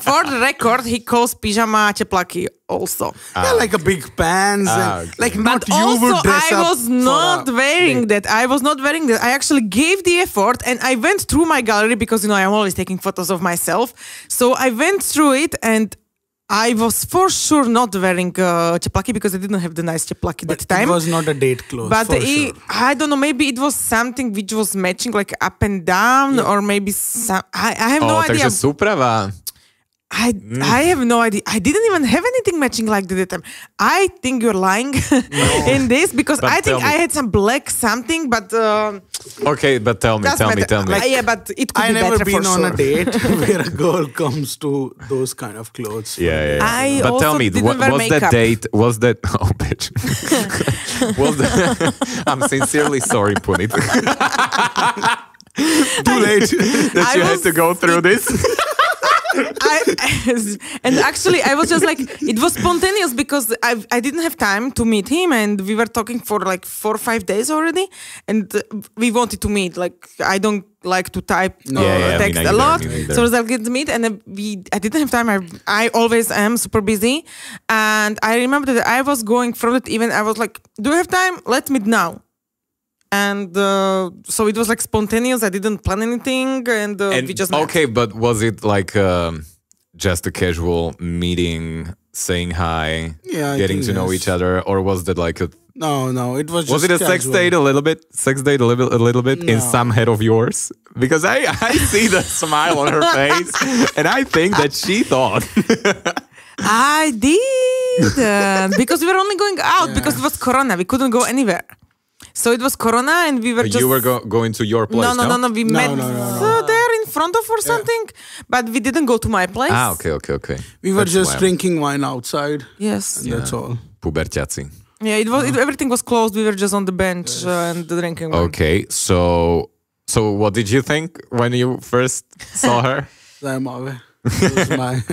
for the record, he calls pyjama teplaky also. Yeah, like a big pants. And, okay. like not But you also, would dress I up was for not a wearing date. that. I was not wearing that. I actually gave the effort, and I went through my gallery because I'm always taking photos of myself. So I went through it, and I was for sure not wearing teplaky because I didn't have the nice teplaky that time. It was not a date clothes. But for sure. I don't know, maybe it was something which was matching like up and down, or maybe I have no idea. Takže súprava. I have no idea. I didn't even have anything matching like that time. I think you're lying in this because But I think tell me. I had some black something, but Okay, but tell me. yeah, but it could I be never better been for on sure. a date where a girl comes to those kind of clothes. Yeah. I But tell also me, didn't wear was that makeup. date? Was that? Oh, bitch. I'm sincerely sorry, Puneet. Too late. that you had to go through this. And actually, I was just like, it was spontaneous because I didn't have time to meet him, and we were talking for like 4 or 5 days already, and we wanted to meet. Like, I don't like to type text a lot, so I was like, let's meet, and I didn't have time. I always am super busy, and I remember that I was going from that event. I was like, do you have time? Let's meet now. And so it was like spontaneous. I didn't plan anything, and we just met. Okay, but was it like just a casual meeting, saying hi, Yeah, I getting think to know yes. each other, or was that like a? No, it was just Was it a sex casual. date a little bit? Sex date a little bit in No. some head of yours? Because I see the smile on her face, and I think that she thought. I did because we were only going out because it was Corona. We couldn't go anywhere. So it was Corona, and we were just. You were going to your place. No. We met there in front of or something, but we didn't go to my place. Okay. We were That's just why. drinking wine outside. Yes. And that's all. Puberťaci. Yeah, it was. Everything was closed. We were just on the bench and drinking wine. Okay, so what did you think when you first saw her? Zajímavé. It was my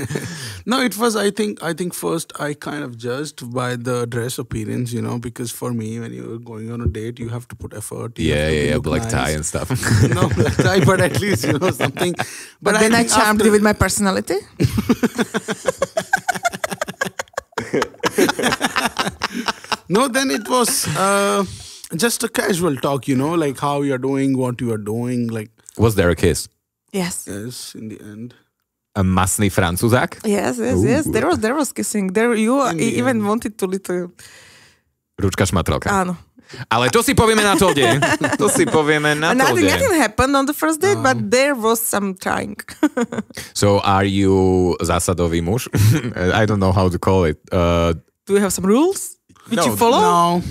no, it was I think first I kind of judged by the dress appearance, because for me when you're going on a date you have to put effort. Yeah, black tie and stuff. No, black tie, but at least something. But then I charmed you with my personality. No, then it was just a casual talk, like how you're doing, what you are doing, like Was there a kiss? Yes. yes, in the end. A masný francúzák? Yes. There was kissing. There you even wanted to little. Ručka šmatrelka. Áno. Ale to si povieme na to deň. To si povieme na to Nothing deň. happened on the first date, but there was some trying. So are you zásadový muž? I don't know how to call it. Do you have some rules which No, you follow? No.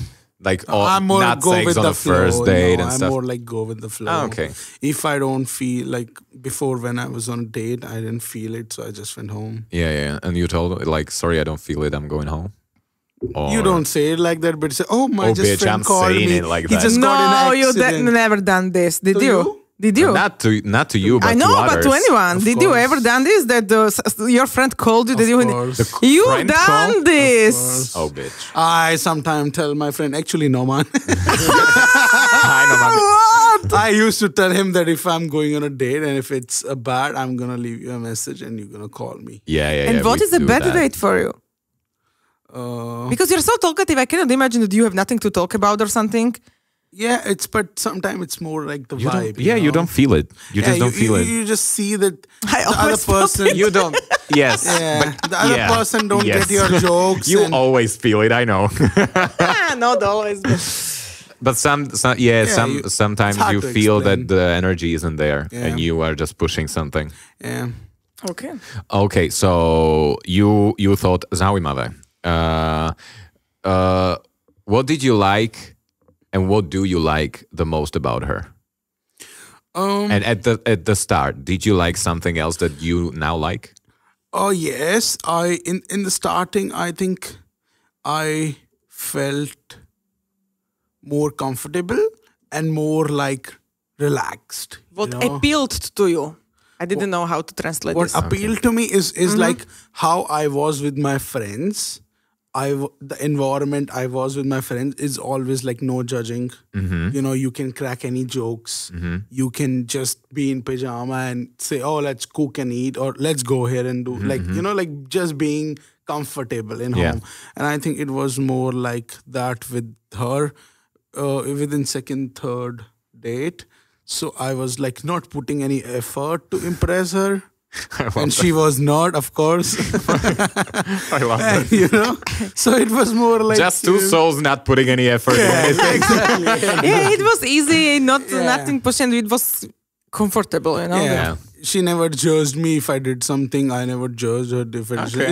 Like I'm more not go sex with on the the first flow. date No, and I'm stuff. more like go with the flow. Ah, okay. If I don't feel like before when I was on a date, I didn't feel it, so I just went home. Yeah. And you told like, sorry, I don't feel it. I'm going home. Or, You don't say it like that, but say, "Oh, my Oh, just bitch, friend I'm called saying me. it like he that." just got in No, an you accident." never done this. Did To you? you? Did you? Not to you, but I know, to but others. to anyone. Of Did you course. ever done this? That your friend called you? Of That you course. you friend done call? this? Oh, bitch. I sometimes tell my friend, actually, no, man. I know, man. What? I used to tell him that if I'm going on a date and if it's bad, I'm going to leave you a message and you're going to call me. Yeah. And what is a bad date for you? Because you're so talkative, I cannot imagine that you have nothing to talk about or something. Yeah, but sometimes it's more like the vibe. You don't feel it. You just don't feel it. You just see that the other person... You don't... Yes. Yeah, but the other person don't get your jokes. You always feel it, I know. Not always. But sometimes you feel that the energy isn't there and you are just pushing something. Yeah. Okay, so you thought zaujímavé. What did you like and what do you like the most about her? And at the start, did you like something else that you now like? Oh yes, in the starting I think I felt more comfortable and more like relaxed. What appealed to you? I didn't know how to translate this. What appealed to me is like how I was with my friends. The environment I was with my friends is always like no judging. You can crack any jokes. You can just be in pajama and say, oh, let's cook and eat, or let's go here and do like just being comfortable in home. And I think it was more like that with her within second, third date. So I was like not putting any effort to impress her. And she was not, of course. I love that. So it was more like just two souls not putting any effort. Exactly. It was easy, nothing pushing. It was comfortable, Yeah. She never judged me if I did something. I never judged her differently.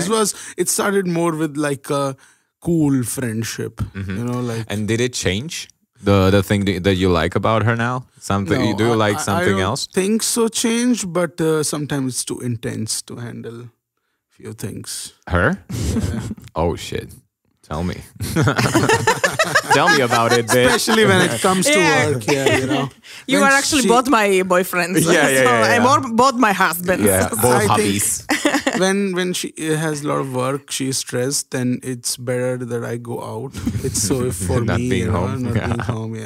It started more with like a cool friendship, And did it change? The thing that you like about her now? Something? Do you like something else? I don't think so changed, but sometimes it's too intense to handle few things. Her? Yeah. Oh shit. Tell me. Tell me about it, bitch. Especially when it comes to work, You are actually both my boyfriends. I both my husbands. Yeah, both hobbies. When she has a lot of work, she's stressed, then it's better that I go out. It's so for not me, being home. Not being home,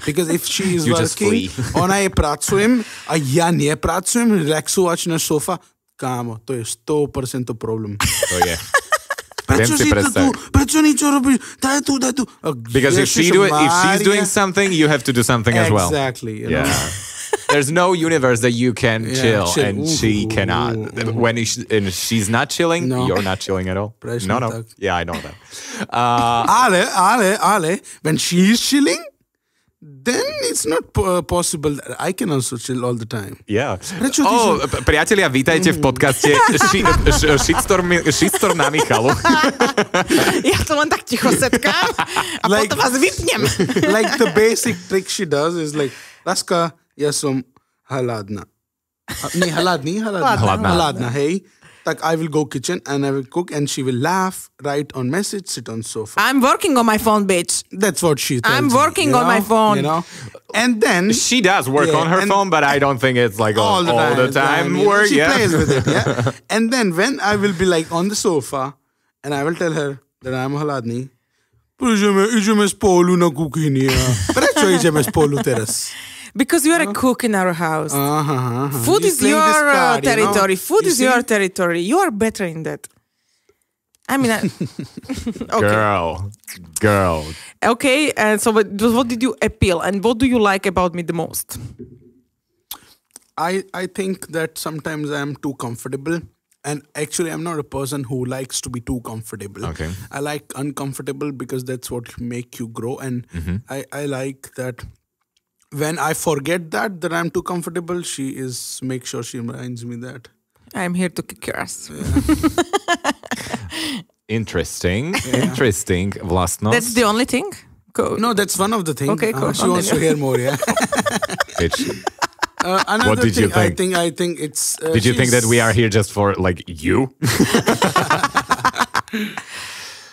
Because if she is working, ona je pracujem, a ja nie pracujem, relaxovať na sofa, kámo, to je 100% problem. To je. Prečo niečo robíš? Daj tu. Because if she's doing something, you have to do something as well. Exactly. There's no universe that you can chill and she cannot. When she's not chilling, you're not chilling at all. No. Yeah, I know that. Ale, when she's chilling, then it's not possible that I can also chill all the time. Yeah. Priatelia, vítajte v podcaste Shitstorm na Michalu. Ja to len tak ticho setkám a potom vás vypnem. Like the basic trick she does is like, Láska, ja som hladná. Hladná, hej. Tak I will go kitchen and I will cook and she will laugh, write on message, sit on sofa. I'm working on my phone, bitch. That's what she tells I'm working on my phone. And then... She does work on her phone, but I don't think it's like all the time work. She plays with it, And then when I will be like on the sofa and I will tell her that I'm hladný, ideme spolu na kuchyni. Prečo ideme spolu teraz? Because you are a cook in our house. Food is your territory. Food is your territory. You are better in that. I mean, okay. Girl. Okay, and so what did you appeal and what do you like about me the most? I think that sometimes I am too comfortable. And actually, I'm not a person who likes to be too comfortable. Okay. I like uncomfortable because that's what make you grow. And I like that... When I forget that I'm too comfortable, make sure she reminds me that. I'm here to kick your ass. Interesting. Vlastnosť. That's the only thing? Cool. No, that's one of the things. Okay, cool. She wants to hear more, Bitch. What did you think? I think it's... did you think that we are here just for, like, you?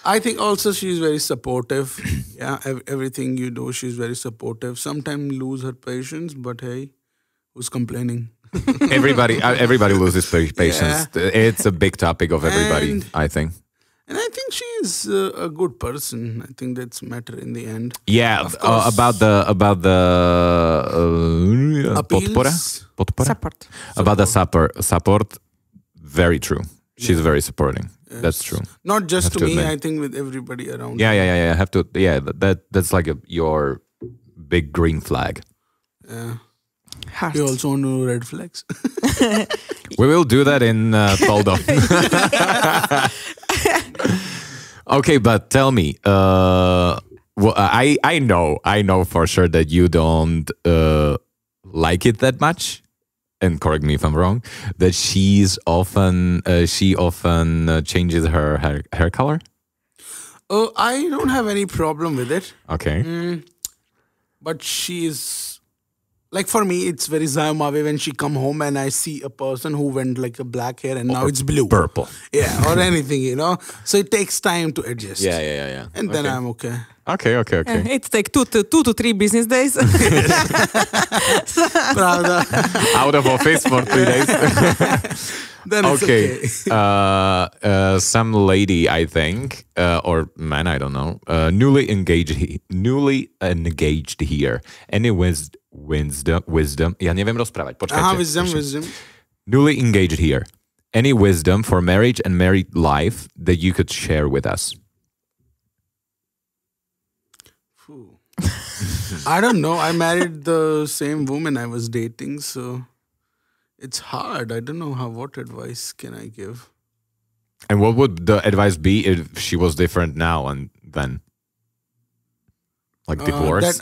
I think also she's very supportive. Everything you do, she's very supportive. Sometimes lose her patience, but hey, who's complaining? Everybody loses patience. It's a big topic of everybody, I think. And I think she is a good person. I think that's matter in the end. Yeah, about the podpora? Support. About the support. Very true. She's very supporting. Yes. That's true. Not just to me, admit. I think with everybody around. Yeah. Have to. Yeah, that's like your big green flag. Yeah. Heart. You also want to know red flags? We will do that in Poldo. Okay, but tell me. Well, I know for sure that you don't like it that much. And correct me if I'm wrong. That she often changes her hair color. Oh, I don't have any problem with it. Okay. But she is. Like for me, it's very Zayamawe when she come home and I see a person who went like a black hair and now it's blue. Purple. Yeah, or anything, So it takes time to adjust. Yeah. And then I'm okay. Okay. It takes 2 to 3 business days. Pravda. Out of office for 3 days. Then it's okay. Some lady, I think, or man, I don't know, newly engaged here. Any wisdom. Ja neviem rozprávať. Počkajte. Wisdom. Newly engaged here. Any wisdom for marriage and married life that you could share with us? I don't know. I married the same woman I was dating, so it's hard. I don't know what advice can I give. And what would the advice be if she was different now and then? Like divorce?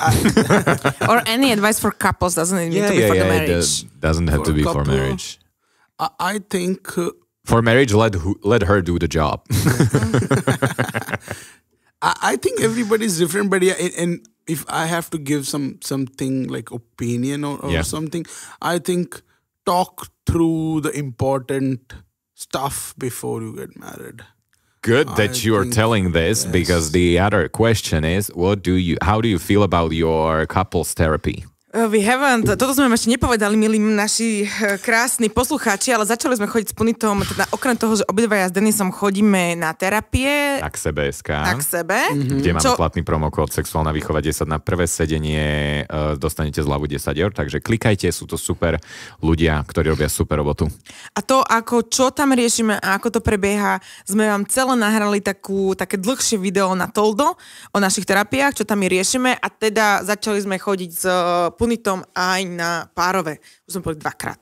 Or any advice for couples doesn't need to be for the marriage. It doesn't have to be for marriage. I think... for marriage, let her do the job. I think everybody's different, but and if I have to give something like opinion or something, I think talk through the important stuff before you get married. Good that you are telling this, because the other question is, how do you feel about your couples therapy? We haven't. Toto sme ešte nepovedali, milí naši krásni poslucháči, ale začali sme chodiť s Punitom, teda okrem toho, že obidvaja s Denisom chodíme na terapie. Na k sebe SK. Na k sebe. Kde máme platný promokód Sexuálna výchova 10 na prvé sedenie. Dostanete zľavu 10 €, takže klikajte, sú to super ľudia, ktorí robia super robotu. A to, čo tam riešime a ako to prebieha, sme vám celé nahrali také dlhšie video na Toldo o našich terapiách, čo tam my riešime, a teda začali sme chodiť s Punitom aj na párové. Už sme boli 2-krát.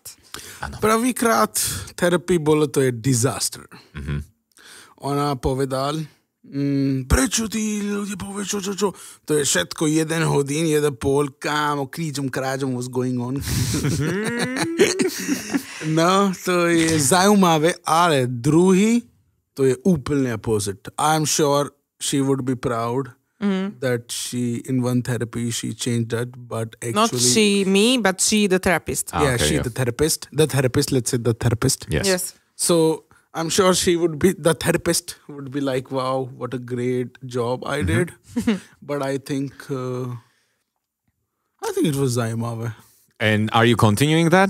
Prvýkrát terapii bolo to je disaster. Mm-hmm. Ona povedala, prečo tí ľudia povedali, čo? To je všetko 1 hodín, 1,5, kámo, kráčom was going on. No, to je zaujímavé, ale druhý, to je úplne opposite. I'm sure she would be proud. That she, in one therapy, she changed that, but actually... Not me, but she, the therapist. The therapist. The therapist, let's say the therapist. Yes. So, I'm sure the therapist would be like, wow, what a great job I did. But I think it was Zayamawe. And are you continuing that?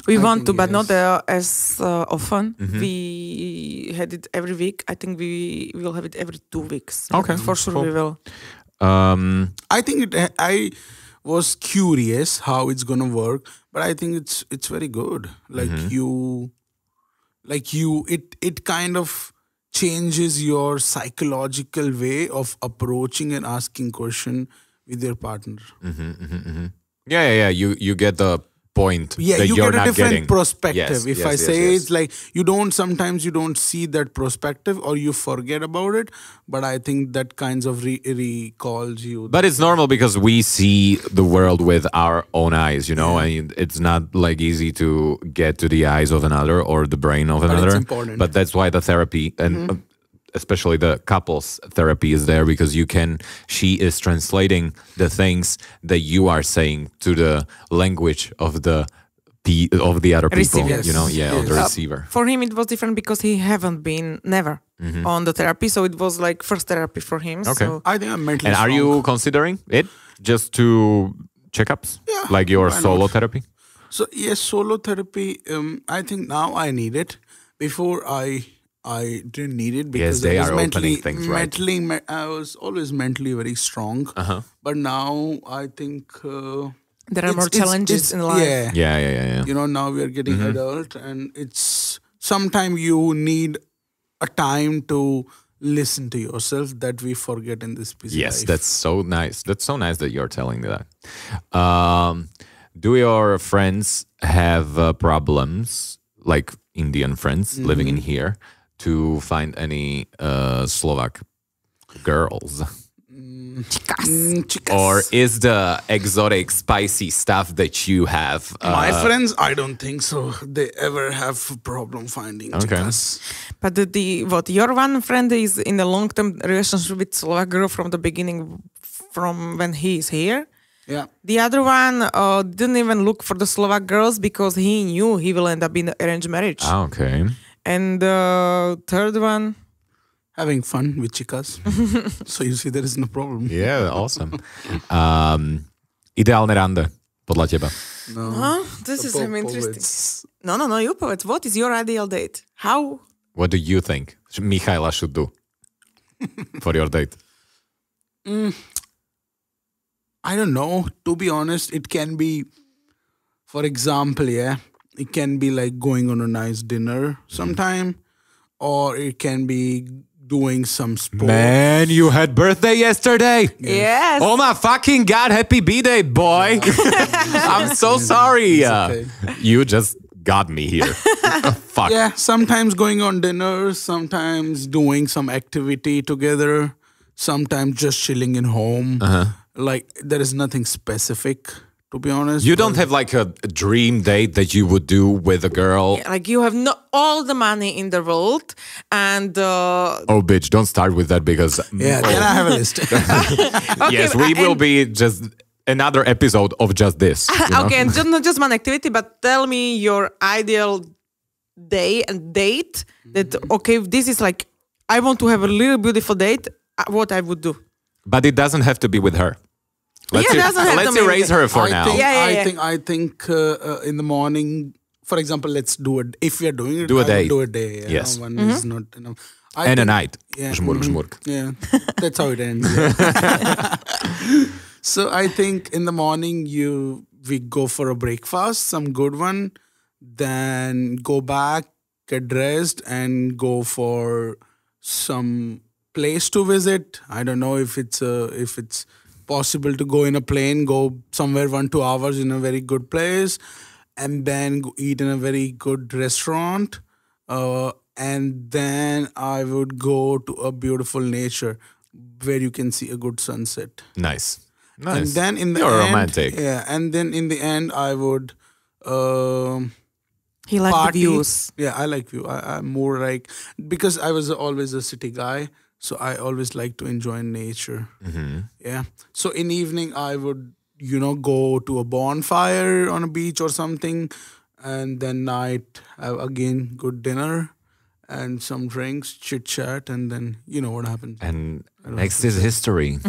We want to, but not as often. Mm-hmm. We had it every week. I think we will have it every 2 weeks. Okay. For sure we will. I think I was curious how it's going to work, but I think it's very good. Like it kind of changes your psychological way of approaching and asking question with your partner. Yeah. You get the point that you you're get a not getting getting. perspective. If I say it's like sometimes you don't see that perspective or you forget about it, but I think that kinds of recalls you. But it's normal because we see the world with our own eyes, and it's not like easy to get to the eyes of another or the brain of another. It's important. But that's why the therapy and especially the couples therapy is there, because she is translating the things that you are saying to the language of the other people, Receiver. Of the receiver. For him it was different because he haven't been never on the therapy, so it was like first therapy for him. Okay. So. I think I'm mentally And are you considering it just to checkups? Yeah. Like your solo therapy? So yes, solo therapy, I think now I need it. Before I I didn't need it because they I was are mentally, opening things, right? I was always mentally very strong. But now I think there are more challenges in life. Yeah. You know, now we are getting adult, and it's sometimes you need a time to listen to yourself that we forget in this busy life. Yes, that's so nice. That's so nice that you're telling me that. Do your friends have problems, like Indian friends living in here, to find any Slovak girls? Chicas. Or is the exotic, spicy stuff that you have? My friends, I don't think so. They ever have a problem finding chicas. But your one friend is in a long-term relationship with Slovak girl from the beginning, from when he is here. Yeah. The other one didn't even look for the Slovak girls because he knew he will end up in arranged marriage. Ah, okay. And the third one, having fun with chicas. So you see, there is no problem. Yeah, awesome. Ideálne rande, podľa teba? No. This is interesting. No, you povedz. What is your ideal date? How? What do you think Michaela should do for your date? I don't know. To be honest, it can be, for example, it can be like going on a nice dinner sometime, or it can be doing some sport. Man, you had birthday yesterday. Yes. Oh my fucking God, happy B-Day, boy. I'm so sorry. okay. You just got me here. Fuck. Yeah, sometimes going on dinner, sometimes doing some activity together, sometimes just chilling in home. Like, there is nothing specific, to be honest. You don't have like a dream date that you would do with a girl? Yeah, like you have all the money in the world and... Oh, bitch, don't start with that because... Yeah, then I have a list. Yes, we will be just another episode of just this. You know? Okay, and not just one activity, but tell me your ideal day and date that, okay, this is like, I want to have a little beautiful date, what I would do. But it doesn't have to be with her. Let's erase her for now. I think in the morning, for example, let's do it. If we are doing it, do a day. Do a day. Yes. One is not enough. And a night. Yeah. Žmurk. Yeah. That's how it ends. So I think in the morning we go for a breakfast, some good one, then go back, get dressed, and go for some place to visit. I don't know if it's possible to go in a plane, go somewhere 1-2 hours in a very good place, and then go eat in a very good restaurant. And then I would go to a beautiful nature where you can see a good sunset. Nice. And then in the You're end, romantic. Yeah, and then in the end, I would. He likes the views. Yeah, I like view. I'm more like, because I was always a city guy, so I always like to enjoy nature. Yeah. So in evening, I would, go to a bonfire on a beach or something, and then night have again good dinner and some drinks, chit chat, and then you know what happens. And next is history.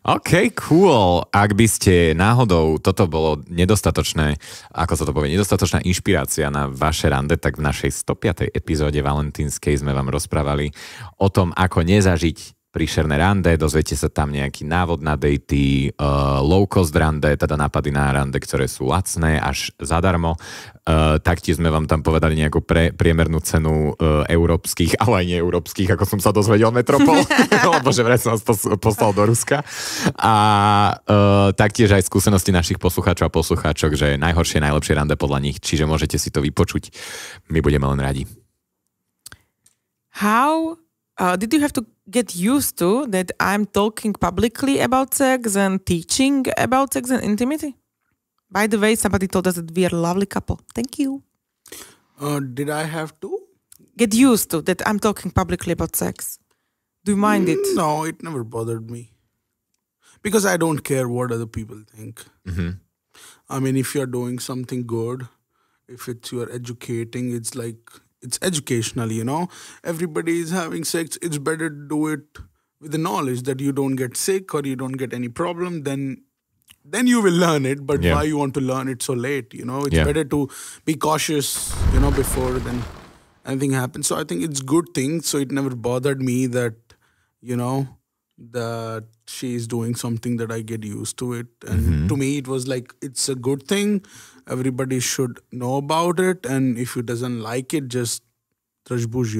OK, cool. Ak by ste náhodou toto bolo nedostatočné, ako sa to povie, nedostatočná inšpirácia na vaše rande, tak v našej 105. epizóde valentínskej sme vám rozprávali o tom, ako nezažiť príšerné rande, dozviete sa tam nejaký návod na dejty, low-cost rande, teda nápady na rande, ktoré sú lacné až zadarmo. Taktiež sme vám tam povedali nejakú priemernú cenu európskych, ale aj neeurópskych, ako som sa dozvedel, metropol, lebo že vraj som nás poslal do Ruska. A taktiež aj skúsenosti našich poslucháčov a poslucháčok, že najhoršie, najlepšie rande podľa nich, čiže môžete si to vypočuť. My budeme len radi. How did you have to get used to that I'm talking publicly about sex and teaching about sex and intimacy? By the way, somebody told us that we are a lovely couple. Thank you. Did I have to? Get used to that I'm talking publicly about sex. Do you mind it? No, it never bothered me. Because I don't care what other people think. I mean, if you're doing something good, if you're educating, it's like, it's educational, Everybody is having sex. It's better to do it with the knowledge that you don't get sick or you don't get any problem. Then you will learn it. But why you want to learn it so late? It's better to be cautious, before then. anything happens. So I think it's good thing. So it never bothered me that, that she's doing something that I get used to it. And to me, it was like, it's a good thing. Everybody should know about it. And if you doesn't like it, just držbuž,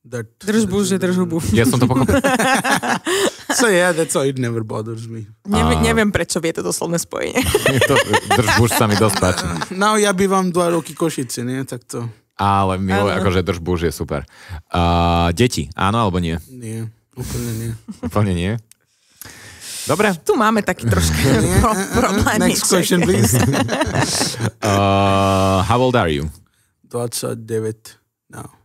Držbuž. Ja som to pochopil. So yeah, that's why it never bothers me. Neviem, prečo vie to doslovné spojenie. Držbuž sa mi dosť páči. No, ja bývam 2 roky Košice, nie? Tak to... Ale akože držbuž je super. Deti, áno alebo nie? Nie, úplne nie. Úplne nie? Dobre. Tu máme taký trošku problémíček. Next question, please. How old are you? 29 now.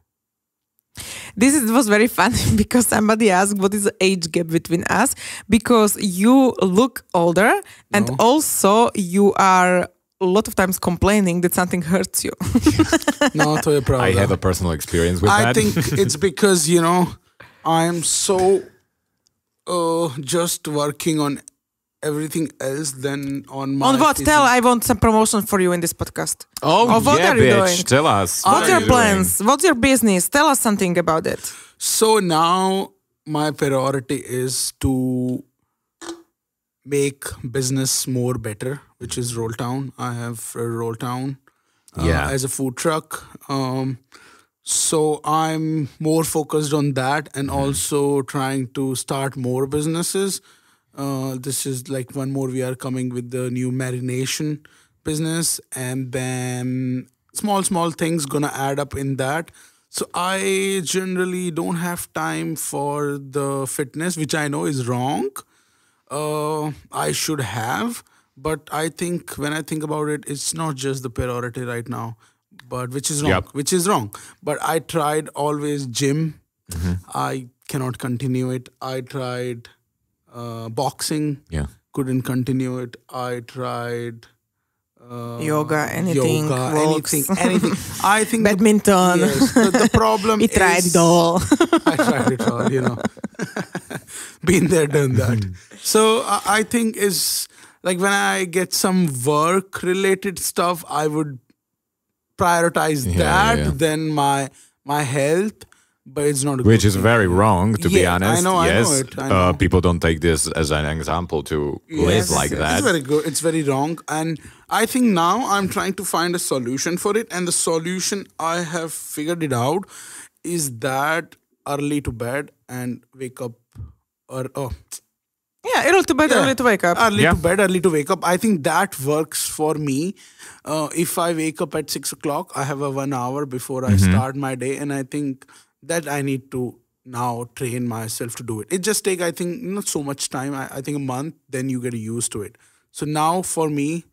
This was very funny because somebody asked what is the age gap between us, because you look older and also you are a lot of times complaining that something hurts you. No, to je pravda. I have a personal experience with that. I think it's because, I'm so just working on everything else than on my... On what? Tell, I want some promotion for you in this podcast. Oh, what yeah, are you bitch. doing? Tell us. What's your plans? What's your business? Tell us something about it. So now my priority is to make business more better, which is Roll Town. I have Roll Town as a food truck. So I'm more focused on that and also trying to start more businesses. This is like one more. We are coming with the new marination business, and then small things gonna add up in that. So I generally don't have time for the fitness, which I know is wrong. I should have, but I think when I think about it, it's not just the priority right now, but which is wrong. But I tried always gym. I cannot continue it. I tried boxing. Couldn't continue it. I tried yoga, anything. Anything. I think badminton. The problem He tried it all. I tried it all, Been there, done that. So I think is like when I get some work related stuff, I would prioritize that than my health. But it's not a Which good is thing. very wrong, to be honest. I know it. I know. People don't take this as an example to live like that. It's very good. It's very wrong. And I think now I'm trying to find a solution for it. And the solution I have figured it out is that early to bed and wake up. Yeah, early to bed, early to wake up. Early to bed, early to wake up. I think that works for me. If I wake up at 6 o'clock, I have a 1 hour before I start my day. And I think that I need to now train myself to do it. It just take, I think, not so much time. I think a month, then you get used to it. So now for me,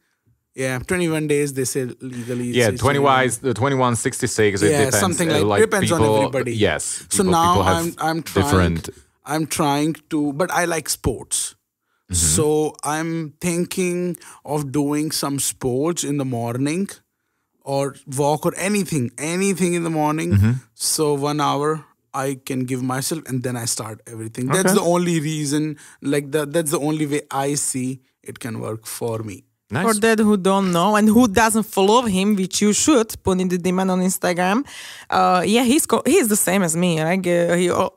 21 days, they say legally. Yeah, 21, 66, it depends. Something like depends people, on everybody. Yes. So now I'm trying. I'm trying to, but I like sports. So I'm thinking of doing some sports in the morning or walk or anything in the morning. So 1 hour I can give myself and then I start everything. Okay. That's the only reason, that's the only way I see it can work for me. Nice. For that who don't know and who doesn't follow him, which you should, Puneet Dhiman on Instagram. He's the same as me. Like,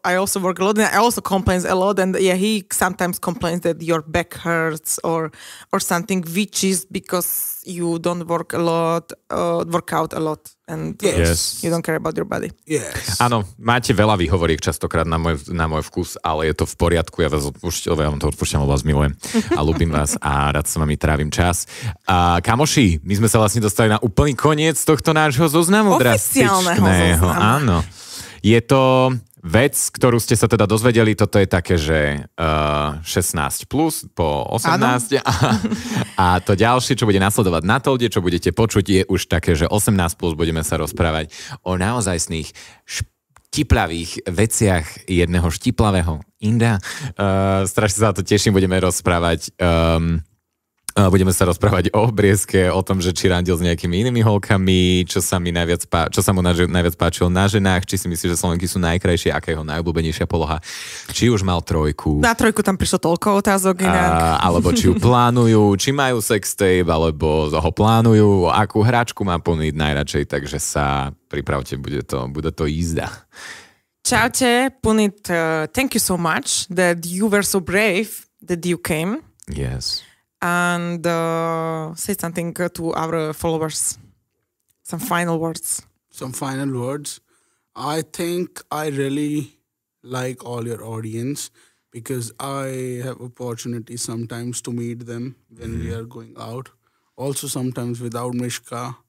I also work a lot and I also complains a lot. And he sometimes complains that your back hurts or something, which is because you don't work out a lot. And you don't care about your body. Yes. Áno, máte veľa výhovoriek častokrát na môj vkus, ale je to v poriadku, ja vám to odpúšťam, lebo vás milujem a ľúbim vás a rád s vami trávim čas. A kamoši, my sme sa vlastne dostali na úplný koniec tohto nášho zoznamu oficiálneho drastičného. Áno. Je to vec, ktorú ste sa teda dozvedeli, toto je také, že 16 plus po 18 a to ďalšie, čo bude nasledovať na tolde, čo budete počuť, je už také, že 18 plus budeme sa rozprávať o naozajstných štiplavých veciach jedného štiplavého Inda. Strašne sa na to teším, budeme rozprávať Budeme sa rozprávať o obriezke, o tom, že či randil s nejakými inými holkami, čo sa mu najviac páčilo na ženách, či si myslí, že Slovenky sú najkrajšie, aká je jeho najobľúbenejšia poloha, či už mal trojku. Na trojku tam prišlo toľko otázok inak. Alebo či ju plánujú, či majú sextape, alebo ho plánujú, akú hračku má Puneet najradšej, takže sa pripravte, bude to jízda. Čaute, Puneet, thank you so much that you were so brave that you came. Yes. And say something to our followers. Some final words. I think I really like all your audience because I have opportunity sometimes to meet them when we are going out. Also sometimes without Miška.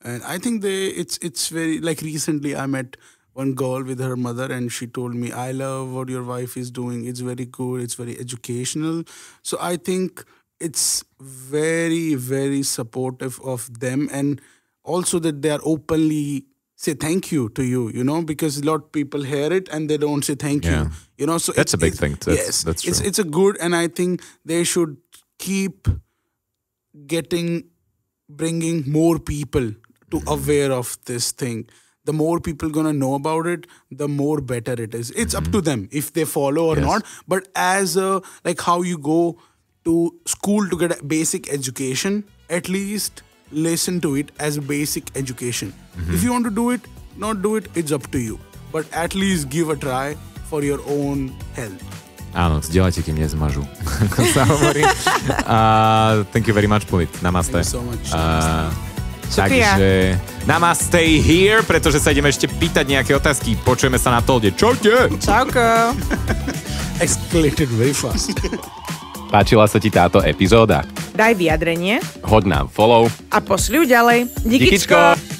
And I think it's very, like recently I met one girl with her mother and she told me, I love what your wife is doing. It's very good. It's very educational. So I think it's very, very supportive of them, and also that they are openly say thank you to you, because a lot of people hear it and they don't say thank you, so that's a big thing. Yes, that's true. It's a good, and I think they should keep bringing more people to aware of this thing. The more people gonna know about it, the more better it is. It's up to them if they follow or not, but as like how you go to school to get a basic education, at least listen to it as basic education. If you want to do it, not do it, it's up to you. But at least give a try for your own health. Áno, zdieľajte, kým nezmažu. Ako sa hovorí. Thank you very much, Puneet. Namaste. Thank you so much. Takže namaste here, pretože sa ideme ešte pýtať nejaké otázky. Počujeme sa na tolde. Čaute! Čauko! Escalated very fast. Páčila sa ti táto epizóda? Daj vyjadrenie. Hoď nám follow. A pošli ju ďalej. Díkyčko!